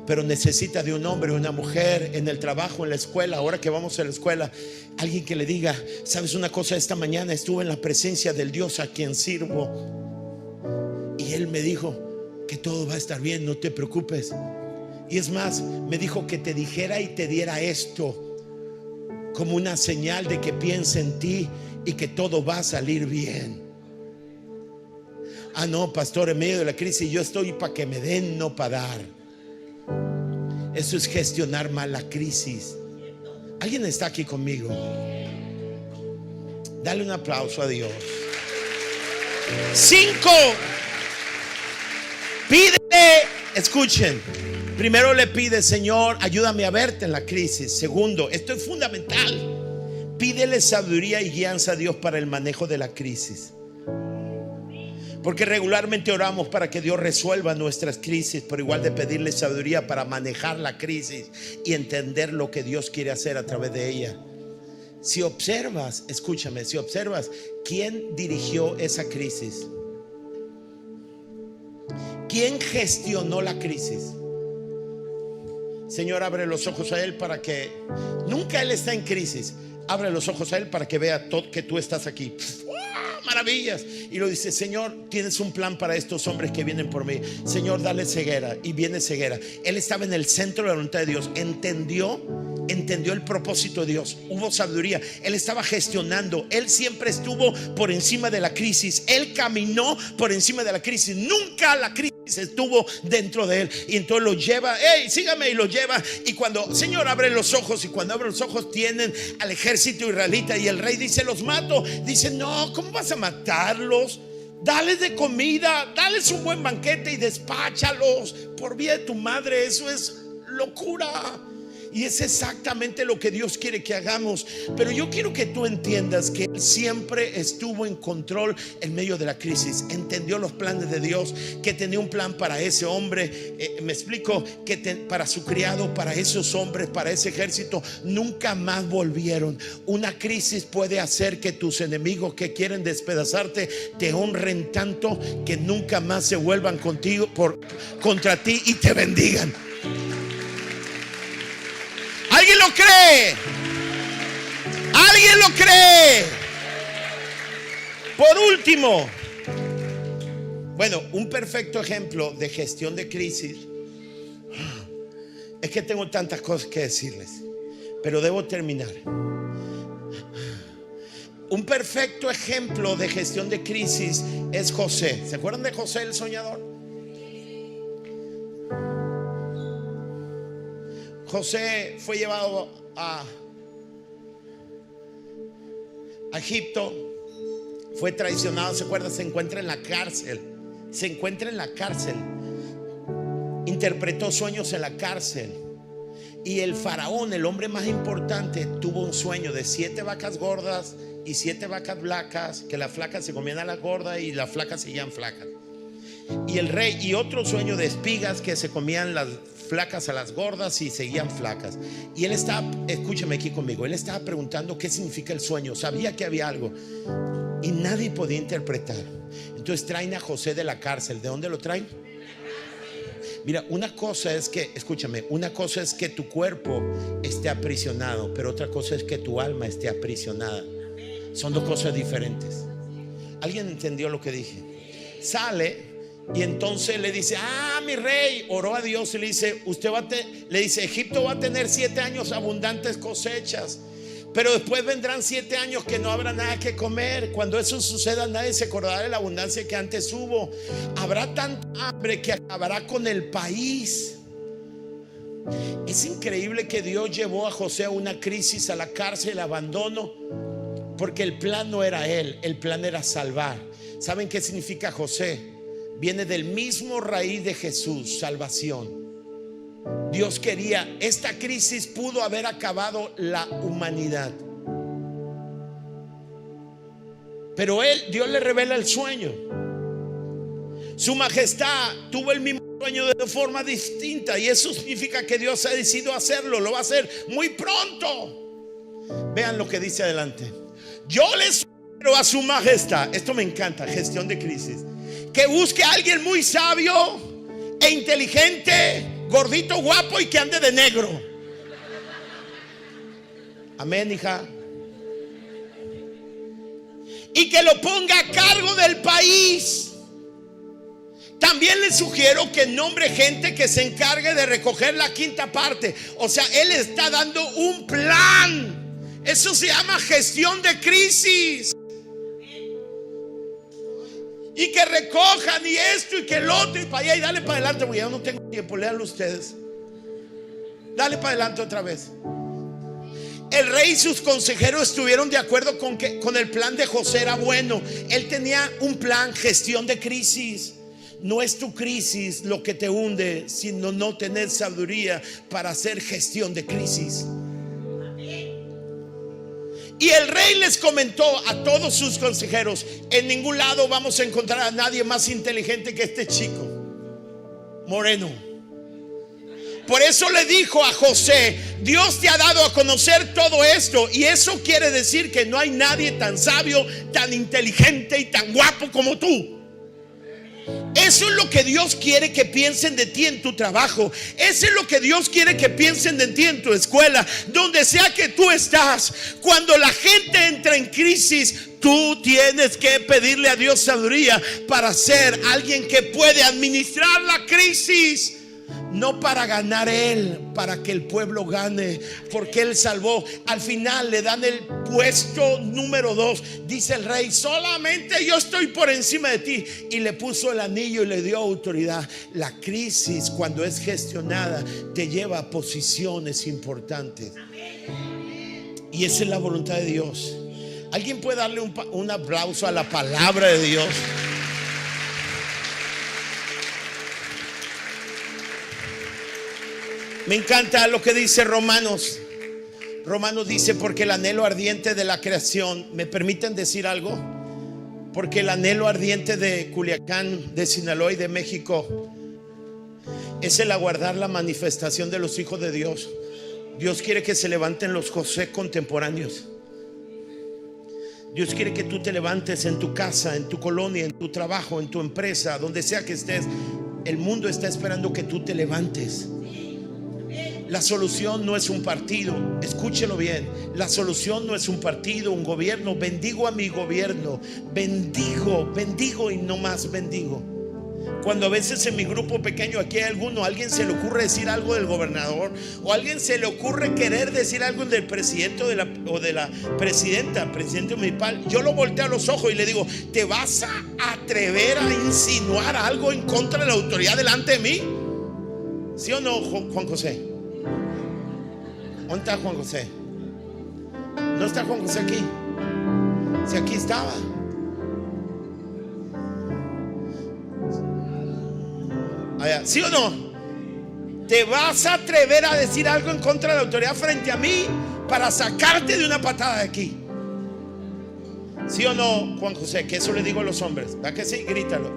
S1: pero necesita de un hombre o una mujer en el trabajo, en la escuela. Ahora que vamos a la escuela, alguien que le diga: ¿sabes una cosa? Esta mañana estuve en la presencia del Dios a quien sirvo y Él me dijo que todo va a estar bien, no te preocupes. Y es más, me dijo que te dijera y te diera esto como una señal de que piense en ti y que todo va a salir bien. Ah, no, pastor, en medio de la crisis yo estoy para que me den, no para dar. Eso es gestionar mal la crisis. ¿Alguien está aquí conmigo? Dale un aplauso a Dios. 5. Pídele. Escuchen. Primero le pide: Señor, ayúdame a verte en la crisis. Segundo, esto es fundamental: pídele sabiduría y guianza a Dios para el manejo de la crisis. Porque regularmente oramos para que Dios resuelva nuestras crisis, pero igual de pedirle sabiduría para manejar la crisis y entender lo que Dios quiere hacer a través de ella. Si observas, escúchame, si observas quién dirigió esa crisis, quién gestionó la crisis. Señor, abre los ojos a él para que nunca él está en crisis. Abre los ojos a él para que vea que tú estás aquí. Maravillas. Y lo dice: Señor, tienes un plan para estos hombres que vienen por mí. Señor, dale ceguera. Y viene ceguera. Él estaba en el centro de la voluntad de Dios. Entendió el propósito de Dios. Hubo sabiduría. Él estaba gestionando. Él siempre estuvo por encima de la crisis. Él caminó por encima de la crisis. Nunca la crisis estuvo dentro de él. Y entonces lo lleva: hey, sígame. Y lo lleva. Y cuando, Señor, abre los ojos. Y cuando abre los ojos, tienen al ejército israelita. Y el rey dice: los mato. Dice: no, ¿cómo vas a matarlos? Dales de comida, dales un buen banquete y despáchalos por vía de tu madre. Eso es locura. Y es exactamente lo que Dios quiere que hagamos. Pero yo quiero que tú entiendas que Él siempre estuvo en control en medio de la crisis. Entendió los planes de Dios, que tenía un plan para ese hombre. Me explico, que para su criado, para esos hombres, para ese ejército. Nunca más volvieron. Una crisis puede hacer que tus enemigos que quieren despedazarte te honren tanto que nunca más se vuelvan contra ti y te bendigan. ¿Alguien lo cree? ¿Alguien lo cree? Por último, bueno, un perfecto ejemplo de gestión de crisis. Es que tengo tantas cosas que decirles, pero debo terminar. Un perfecto ejemplo de gestión de crisis es José. ¿Se acuerdan de José el soñador? José fue llevado a Egipto, fue traicionado, ¿se acuerdan? Se encuentra en la cárcel. Interpretó sueños en la cárcel. Y el faraón, el hombre más importante, tuvo un sueño de 7 vacas gordas y 7 vacas flacas, que las flacas se comían a las gordas y las flacas seguían flacas. Y el rey, y otro sueño de espigas, que se comían las flacas a las gordas y seguían flacas. Y él estaba, escúchame aquí conmigo, él estaba preguntando qué significa el sueño. Sabía que había algo y nadie podía interpretar. Entonces traen a José de la cárcel. ¿De dónde lo traen? Mira, una cosa es que, escúchame, una cosa es que tu cuerpo esté aprisionado, pero otra cosa es que tu alma esté aprisionada. Son dos cosas diferentes. ¿Alguien entendió lo que dije? Sale. Y entonces le dice: mi rey, oró a Dios y le dice: le dice, Egipto va a tener 7 años abundantes cosechas, pero después vendrán 7 años que no habrá nada que comer. Cuando eso suceda, nadie se acordará de la abundancia que antes hubo. Habrá tanta hambre que acabará con el país. Es increíble que Dios llevó a José a una crisis, a la cárcel, al abandono, porque el plan no era él, el plan era salvar. ¿Saben qué significa José? Viene del mismo raíz de Jesús, salvación. Dios quería, esta crisis pudo haber acabado la humanidad, pero Dios le revela el sueño. Su majestad tuvo el mismo sueño de forma distinta, y eso significa que Dios ha decidido hacerlo. Lo va a hacer muy pronto. Vean lo que dice adelante: yo le sugiero a su majestad, esto me encanta, gestión de crisis, que busque a alguien muy sabio e inteligente, gordito, guapo y que ande de negro. Amén, hija. Y que lo ponga a cargo del país. También le sugiero que nombre gente que se encargue de recoger la 5ª parte. O sea, él está dando un plan. Eso se llama gestión de crisis. Y que recojan y esto y que el otro y para allá y dale para adelante, porque ya no tengo tiempo. Léanlo ustedes. Dale para adelante otra vez. El rey y sus consejeros estuvieron de acuerdo con el plan de José era bueno. Él tenía un plan, gestión de crisis. No es tu crisis lo que te hunde, sino no tener sabiduría para hacer gestión de crisis. Y el rey les comentó a todos sus consejeros: en ningún lado vamos a encontrar a nadie más inteligente que este chico moreno. Por eso le dijo a José: Dios te ha dado a conocer todo esto. Y eso quiere decir que no hay nadie tan sabio, tan inteligente y tan guapo como tú. Eso es lo que Dios quiere que piensen de ti en tu trabajo. Eso es lo que Dios quiere que piensen de ti en tu escuela, donde sea que tú estás. Cuando la gente entra en crisis, tú tienes que pedirle a Dios sabiduría para ser alguien que puede administrar la crisis. No para ganar Él, para que el pueblo gane, porque Él salvó. Al final le dan el puesto número 2. Dice el rey: solamente yo estoy por encima de ti. Y le puso el anillo y le dio autoridad. La crisis, cuando es gestionada, te lleva a posiciones importantes. Y esa es la voluntad de Dios. ¿Alguien puede darle un aplauso a la palabra de Dios? Me encanta lo que dice Romanos. Romanos dice: porque el anhelo ardiente de la creación, ¿me permiten decir algo? Porque el anhelo ardiente de Culiacán, de Sinaloa y de México es el aguardar la manifestación de los hijos de Dios. Dios quiere que se levanten los José contemporáneos. Dios quiere que tú te levantes en tu casa, en tu colonia, en tu trabajo, en tu empresa, donde sea que estés. El mundo está esperando que tú te levantes. La solución no es un partido, escúchelo bien. La solución no es un partido, un gobierno. Bendigo a mi gobierno, bendigo y no más bendigo. Cuando a veces en mi grupo pequeño aquí hay alguien se le ocurre decir algo del gobernador, o a alguien se le ocurre querer decir algo del presidente o de la presidenta, presidente municipal, yo lo volteo a los ojos y le digo: ¿te vas a atrever a insinuar algo en contra de la autoridad delante de mí? ¿Sí o no, Juan José? ¿Dónde está Juan José? ¿No está Juan José aquí? Si aquí estaba. Allá. ¿Sí o no? ¿Te vas a atrever a decir algo en contra de la autoridad frente a mí para sacarte de una patada de aquí? ¿Sí o no, Juan José? Que eso le digo a los hombres. ¿Va que sí? Grítalo.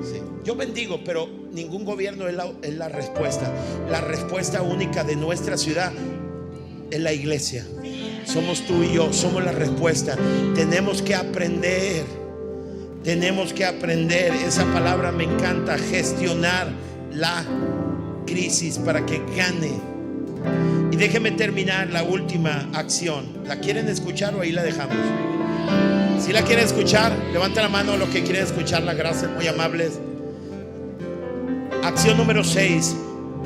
S1: Sí. Yo bendigo, pero ningún gobierno es la respuesta. La respuesta única de nuestra ciudad es la iglesia. Somos tú y yo, somos la respuesta. Tenemos que aprender. Esa palabra me encanta: gestionar la crisis para que gane. Y déjeme terminar la última acción. ¿La quieren escuchar o ahí la dejamos? Si la quieren escuchar, levanta la mano los que quieren escucharla. Gracias, muy amables. Acción número 6: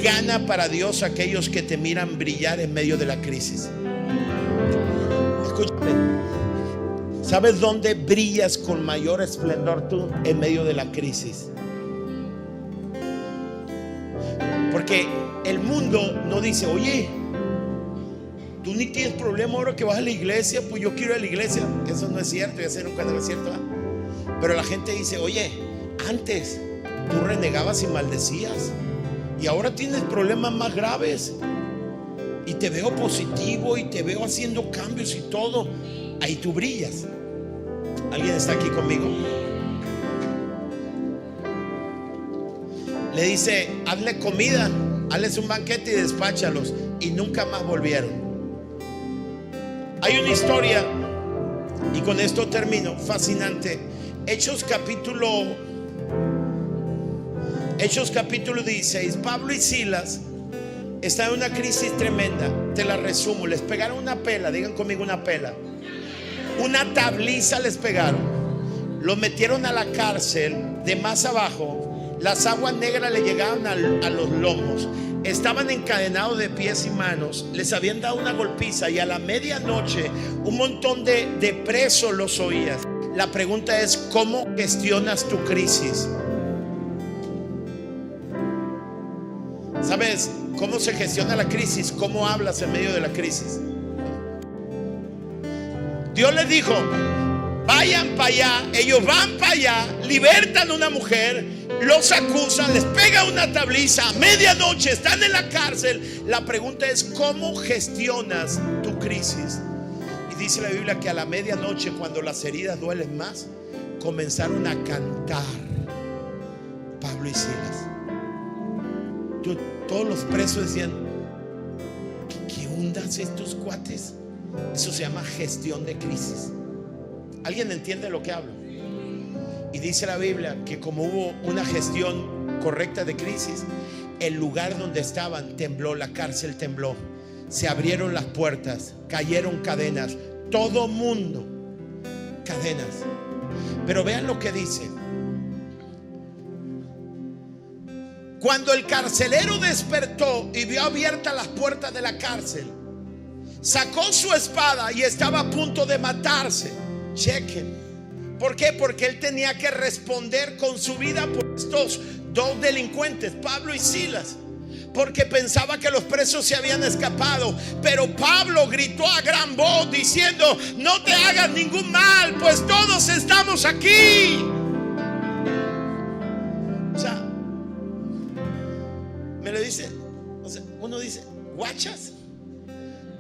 S1: gana para Dios aquellos que te miran brillar en medio de la crisis. Escúchame. ¿Sabes dónde brillas con mayor esplendor tú? En medio de la crisis. Porque el mundo no dice: oye, tú ni tienes problema ahora que vas a la iglesia, pues yo quiero ir a la iglesia. Eso no es cierto, ya sé nunca no es cierto, ¿eh? Pero la gente dice: oye, antes tú renegabas y maldecías, y ahora tienes problemas más graves, y te veo positivo y te veo haciendo cambios y todo. Ahí tú brillas. ¿Alguien está aquí conmigo? Le dice: hazle comida, hazles un banquete y despáchalos. Y nunca más volvieron. Hay una historia, y con esto termino, fascinante. Hechos capítulo 16. Pablo y Silas están en una crisis tremenda. Te la resumo: les pegaron una pela. Digan conmigo: una pela. Una tabliza les pegaron. Los metieron a la cárcel de más abajo. Las aguas negras le llegaban a los lomos. Estaban encadenados de pies y manos. Les habían dado una golpiza. Y a la medianoche un montón de presos los oías. La pregunta es: ¿cómo gestionas tu crisis? ¿Sabes cómo se gestiona la crisis? ¿Cómo hablas en medio de la crisis? Dios les dijo: vayan para allá. Ellos van para allá, libertan a una mujer, los acusan, les pega una tabliza. A medianoche están en la cárcel. La pregunta es: ¿cómo gestionas tu crisis? Y dice la Biblia que a la medianoche, cuando las heridas duelen más, comenzaron a cantar Pablo y Silas. Todos los presos decían: ¿qué ondas estos cuates? Eso se llama gestión de crisis. ¿Alguien entiende lo que hablo? Y dice la Biblia que como hubo una gestión correcta de crisis, el lugar donde estaban tembló, la cárcel tembló, se abrieron las puertas, cayeron cadenas, todo mundo, cadenas. Pero vean lo que dice: cuando el carcelero despertó y vio abiertas las puertas de la cárcel, sacó su espada y estaba a punto de matarse. Chequen. ¿Por qué? Porque él tenía que responder con su vida por estos dos delincuentes, Pablo y Silas, porque pensaba que los presos se habían escapado. Pero Pablo gritó a gran voz diciendo: no te hagas ningún mal, pues todos estamos aquí. O sea, me lo dice, o sea, uno dice: ¿guachas?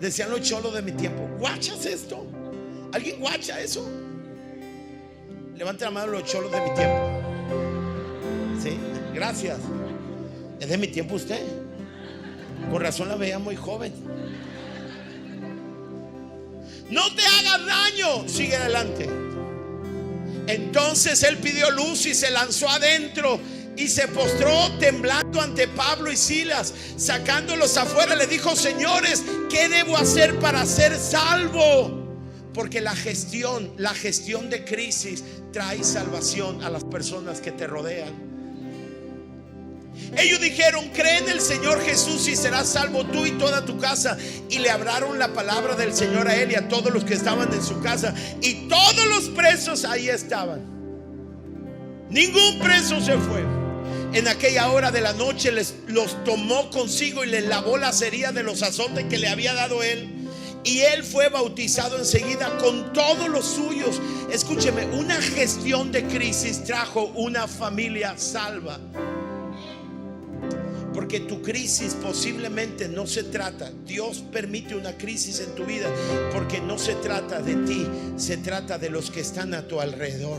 S1: Decían los cholos de mi tiempo: ¿guachas esto? ¿Alguien guacha eso? Levante la mano los cholos de mi tiempo. Sí, gracias. ¿Es de mi tiempo usted? Con razón la veía muy joven. No te hagas daño, sigue adelante. Entonces él pidió luz y se lanzó adentro y se postró temblando ante Pablo y Silas. Sacándolos afuera le dijo: señores, ¿qué debo hacer para ser salvo? Porque la gestión de crisis trae salvación a las personas que te rodean. Ellos dijeron: cree en el Señor Jesús y serás salvo tú y toda tu casa. Y le hablaron la palabra del Señor a él y a todos los que estaban en su casa. Y todos los presos ahí estaban. Ningún preso se fue. En aquella hora de la noche los tomó consigo y les lavó las heridas de los azotes que le había dado él. Y él fue bautizado enseguida con todos los suyos. Escúcheme, una gestión de crisis trajo una familia salva. Porque tu crisis posiblemente no se trata, Dios permite una crisis en tu vida porque no se trata de ti, se trata de los que están a tu alrededor.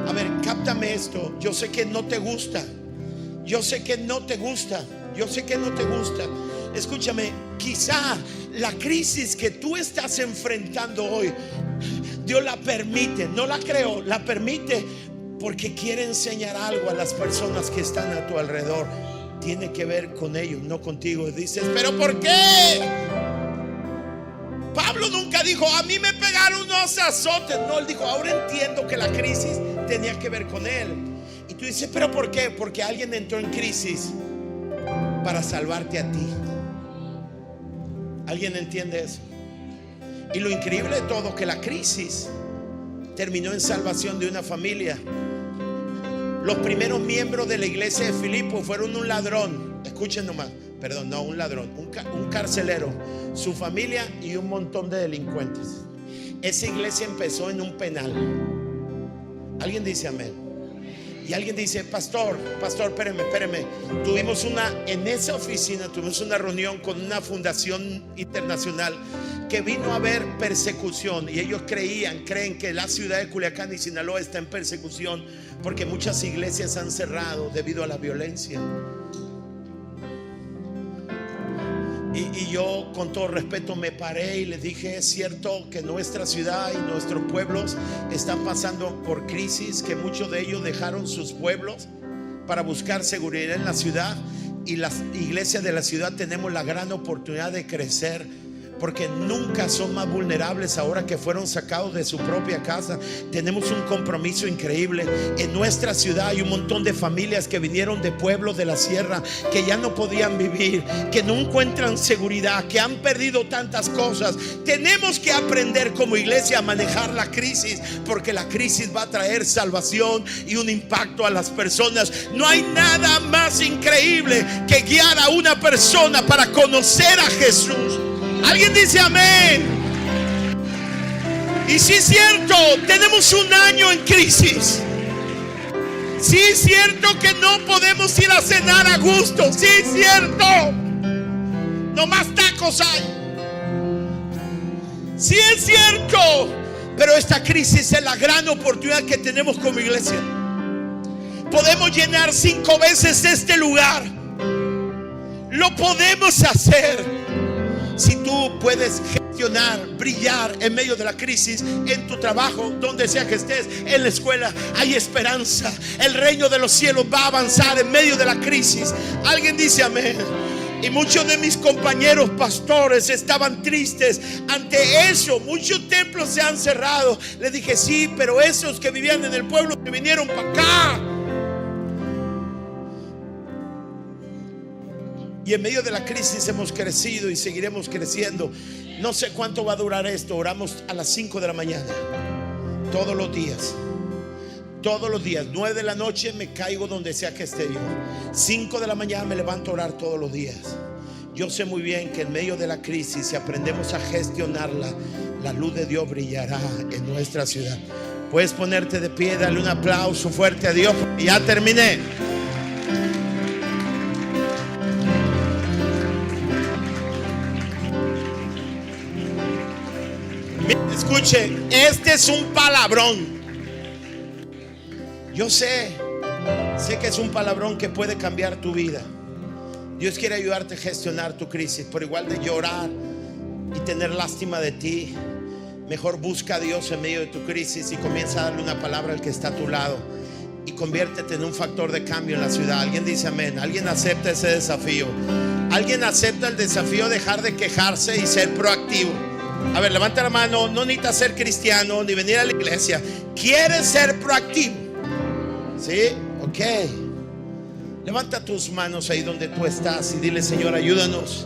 S1: A ver, cáptame esto. Yo sé que no te gusta. Yo sé que no te gusta. Yo sé que no te gusta. Escúchame, quizá la crisis que tú estás enfrentando hoy, Dios la permite, no la creó, la permite porque quiere enseñar algo a las personas que están a tu alrededor. Tiene que ver con ellos, no contigo. Dices: ¿pero por qué? Pablo nunca dijo: a mí me pegaron unos azotes. No, él dijo: ahora entiendo que la crisis tenía que ver con él. Y tú dices: ¿pero por qué? Porque alguien entró en crisis para salvarte a ti. ¿Alguien entiende eso? Y lo increíble de todo, que la crisis terminó en salvación de una familia. Los primeros miembros de la iglesia de Filipo fueron un ladrón. Escuchen nomás, perdón, no un ladrón, un carcelero, su familia y un montón de delincuentes. Esa iglesia empezó en un penal. ¿Alguien dice amén? Y alguien dice: pastor, espéreme. En esa oficina tuvimos una reunión con una fundación internacional que vino a ver persecución. Y ellos creen que la ciudad de Culiacán y Sinaloa está en persecución porque muchas iglesias han cerrado debido a la violencia. Y yo, con todo respeto, me paré y les dije: es cierto que nuestra ciudad y nuestros pueblos están pasando por crisis, que muchos de ellos dejaron sus pueblos para buscar seguridad en la ciudad, y las iglesias de la ciudad tenemos la gran oportunidad de crecer, porque nunca son más vulnerables ahora que fueron sacados de su propia casa. Tenemos un compromiso increíble. En nuestra ciudad hay un montón de familias que vinieron de pueblos de la sierra, que ya no podían vivir, que no encuentran seguridad, que han perdido tantas cosas. Tenemos que aprender como iglesia a manejar la crisis, porque la crisis va a traer salvación y un impacto a las personas. No hay nada más increíble que guiar a una persona para conocer a Jesús. Alguien dice amén. Y sí es cierto, tenemos un año en crisis. Sí es cierto que no podemos ir a cenar a gusto. Sí es cierto, no más tacos hay. Sí es cierto, pero esta crisis es la gran oportunidad que tenemos como iglesia. Podemos llenar 5 veces este lugar Lo podemos hacer. Si tú puedes gestionar, brillar en medio de la crisis, en tu trabajo, donde sea que estés, en la escuela, hay esperanza. El reino de los cielos va a avanzar en medio de la crisis. Alguien dice amén. Y muchos de mis compañeros pastores estaban tristes ante eso. Muchos templos se han cerrado. Les dije, sí, pero esos que vivían en el pueblo se vinieron para acá. Y en medio de la crisis hemos crecido y seguiremos creciendo. No sé cuánto va a durar esto. Oramos a las 5 de la mañana. Todos los días. Todos los días. 9 de la noche me caigo donde sea que esté yo. 5 de la mañana me levanto a orar todos los días. Yo sé muy bien que en medio de la crisis, si aprendemos a gestionarla, la luz de Dios brillará en nuestra ciudad. Puedes ponerte de pie, darle un aplauso fuerte a Dios. Y ya terminé. Escuche, este es un palabrón. Yo sé que es un palabrón que puede cambiar tu vida. Dios quiere ayudarte a gestionar tu crisis. Por igual de llorar y tener lástima de ti, mejor busca a Dios en medio de tu crisis y comienza a darle una palabra al que está a tu lado. Y conviértete en un factor de cambio en la ciudad. Alguien dice amén. Alguien acepta ese desafío. Alguien acepta el desafío de dejar de quejarse y ser proactivo. A ver, levanta la mano. No necesitas ser cristiano ni venir a la iglesia. ¿Quieres ser proactivo? ¿Sí? Ok. Levanta tus manos ahí donde tú estás y dile, Señor, ayúdanos.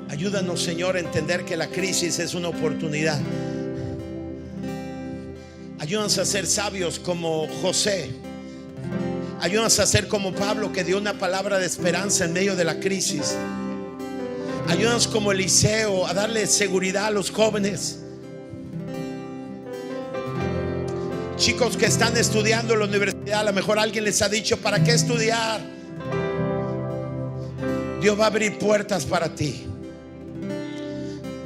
S1: Ayúdanos, Señor, a entender que la crisis es una oportunidad. Ayúdanos a ser sabios como José. Ayúdanos a ser como Pablo, que dio una palabra de esperanza en medio de la crisis. Ayúdanos como Eliseo a darle seguridad a los jóvenes. Chicos que están estudiando en la universidad, a lo mejor alguien les ha dicho, ¿para qué estudiar? Dios va a abrir puertas para ti.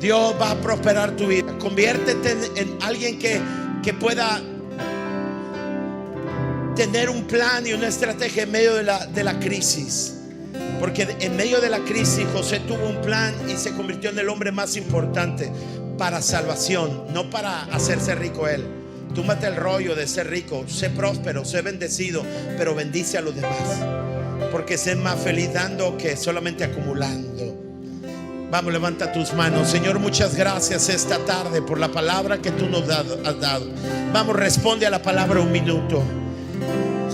S1: Dios va a prosperar tu vida. Conviértete en alguien que pueda tener un plan y una estrategia en medio de la crisis. Porque en medio de la crisis José tuvo un plan y se convirtió en el hombre más importante para salvación, no para hacerse rico él. Túmate el rollo de ser rico, sé próspero, sé bendecido, pero bendice a los demás, porque sé más feliz dando que solamente acumulando. Vamos, levanta tus manos. Señor, muchas gracias esta tarde por la palabra que tú nos has dado. Vamos, responde a la palabra un minuto.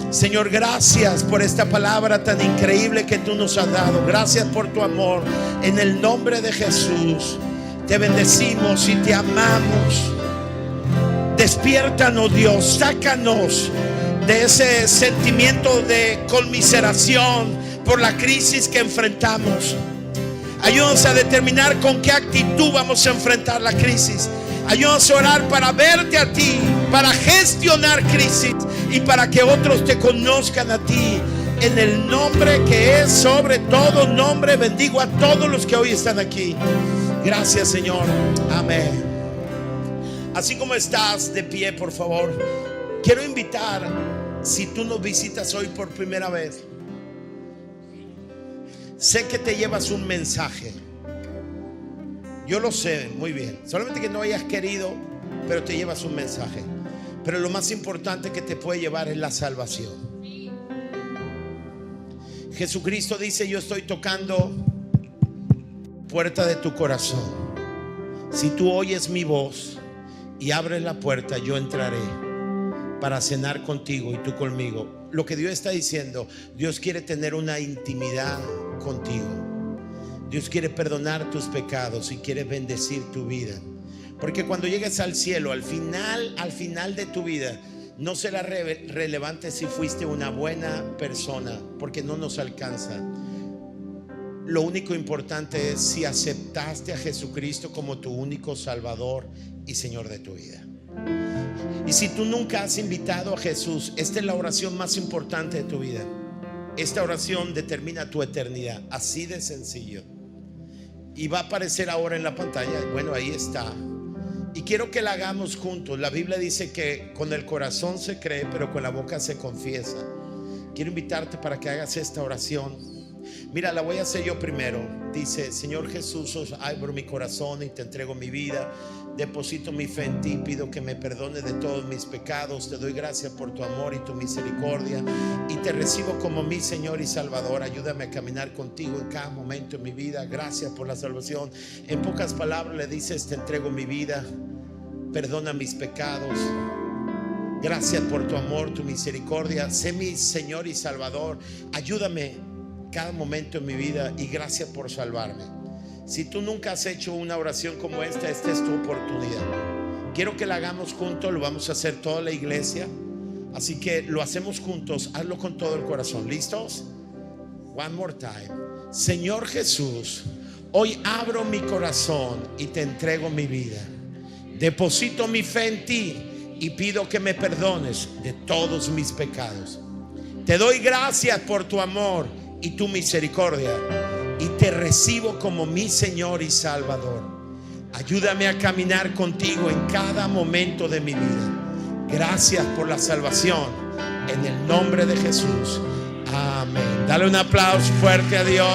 S1: Señor, gracias por esta palabra tan increíble que tú nos has dado. Gracias por tu amor. En el nombre de Jesús te bendecimos y te amamos. Despiértanos, Dios, sácanos de ese sentimiento de conmiseración por la crisis que enfrentamos. Ayúdanos a determinar con qué actitud vamos a enfrentar la crisis. Ayúdanos a orar para verte a ti, para gestionar crisis y para que otros te conozcan a ti. En el nombre que es sobre todo nombre, bendigo a todos los que hoy están aquí. Gracias, Señor. Amén. Así como estás de pie, por favor, quiero invitar, si tú nos visitas hoy por primera vez, sé que te llevas un mensaje. Yo lo sé muy bien. Solamente que no hayas querido, pero te llevas un mensaje. Pero lo más importante que te puede llevar es la salvación. Jesucristo dice: yo estoy tocando puerta de tu corazón. Si tú oyes mi voz y abres la puerta, yo entraré para cenar contigo y tú conmigo. Lo que Dios está diciendo, Dios quiere tener una intimidad contigo. Dios quiere perdonar tus pecados y quiere bendecir tu vida. Porque cuando llegues al cielo, al final de tu vida, no será relevante si fuiste una buena persona, porque no nos alcanza. Lo único importante es si aceptaste a Jesucristo como tu único Salvador y Señor de tu vida. Y si tú nunca has invitado a Jesús, esta es la oración más importante de tu vida. Esta oración determina tu eternidad, así de sencillo. Y va a aparecer ahora en la pantalla. Bueno, ahí está. Y quiero que la hagamos juntos. La Biblia dice que con el corazón se cree, pero con la boca se confiesa. Quiero invitarte para que hagas esta oración. Mira, la voy a hacer yo primero. Dice: Señor Jesús, abro mi corazón y te entrego mi vida. Deposito mi fe en ti, pido que me perdones de todos mis pecados. Te doy gracias por tu amor y tu misericordia, y te recibo como mi Señor y Salvador. Ayúdame a caminar contigo en cada momento de mi vida. Gracias por la salvación. En pocas palabras le dices: te entrego mi vida, perdona mis pecados. Gracias por tu amor, tu misericordia. Sé mi Señor y Salvador. Ayúdame cada momento en mi vida, y gracias por salvarme. Si tú nunca has hecho una oración como esta es tu oportunidad. Quiero que la hagamos juntos. Lo vamos a hacer toda la iglesia, así que lo hacemos juntos. Hazlo con todo el corazón. ¿Listos? One more time. Señor Jesús, hoy abro mi corazón y te entrego mi vida. Deposito mi fe en ti y pido que me perdones de todos mis pecados. Te doy gracias por tu amor y tu misericordia, y te recibo como mi Señor y Salvador. Ayúdame a caminar contigo en cada momento de mi vida. Gracias por la salvación, en el nombre de Jesús. Amén. Dale un aplauso fuerte a Dios.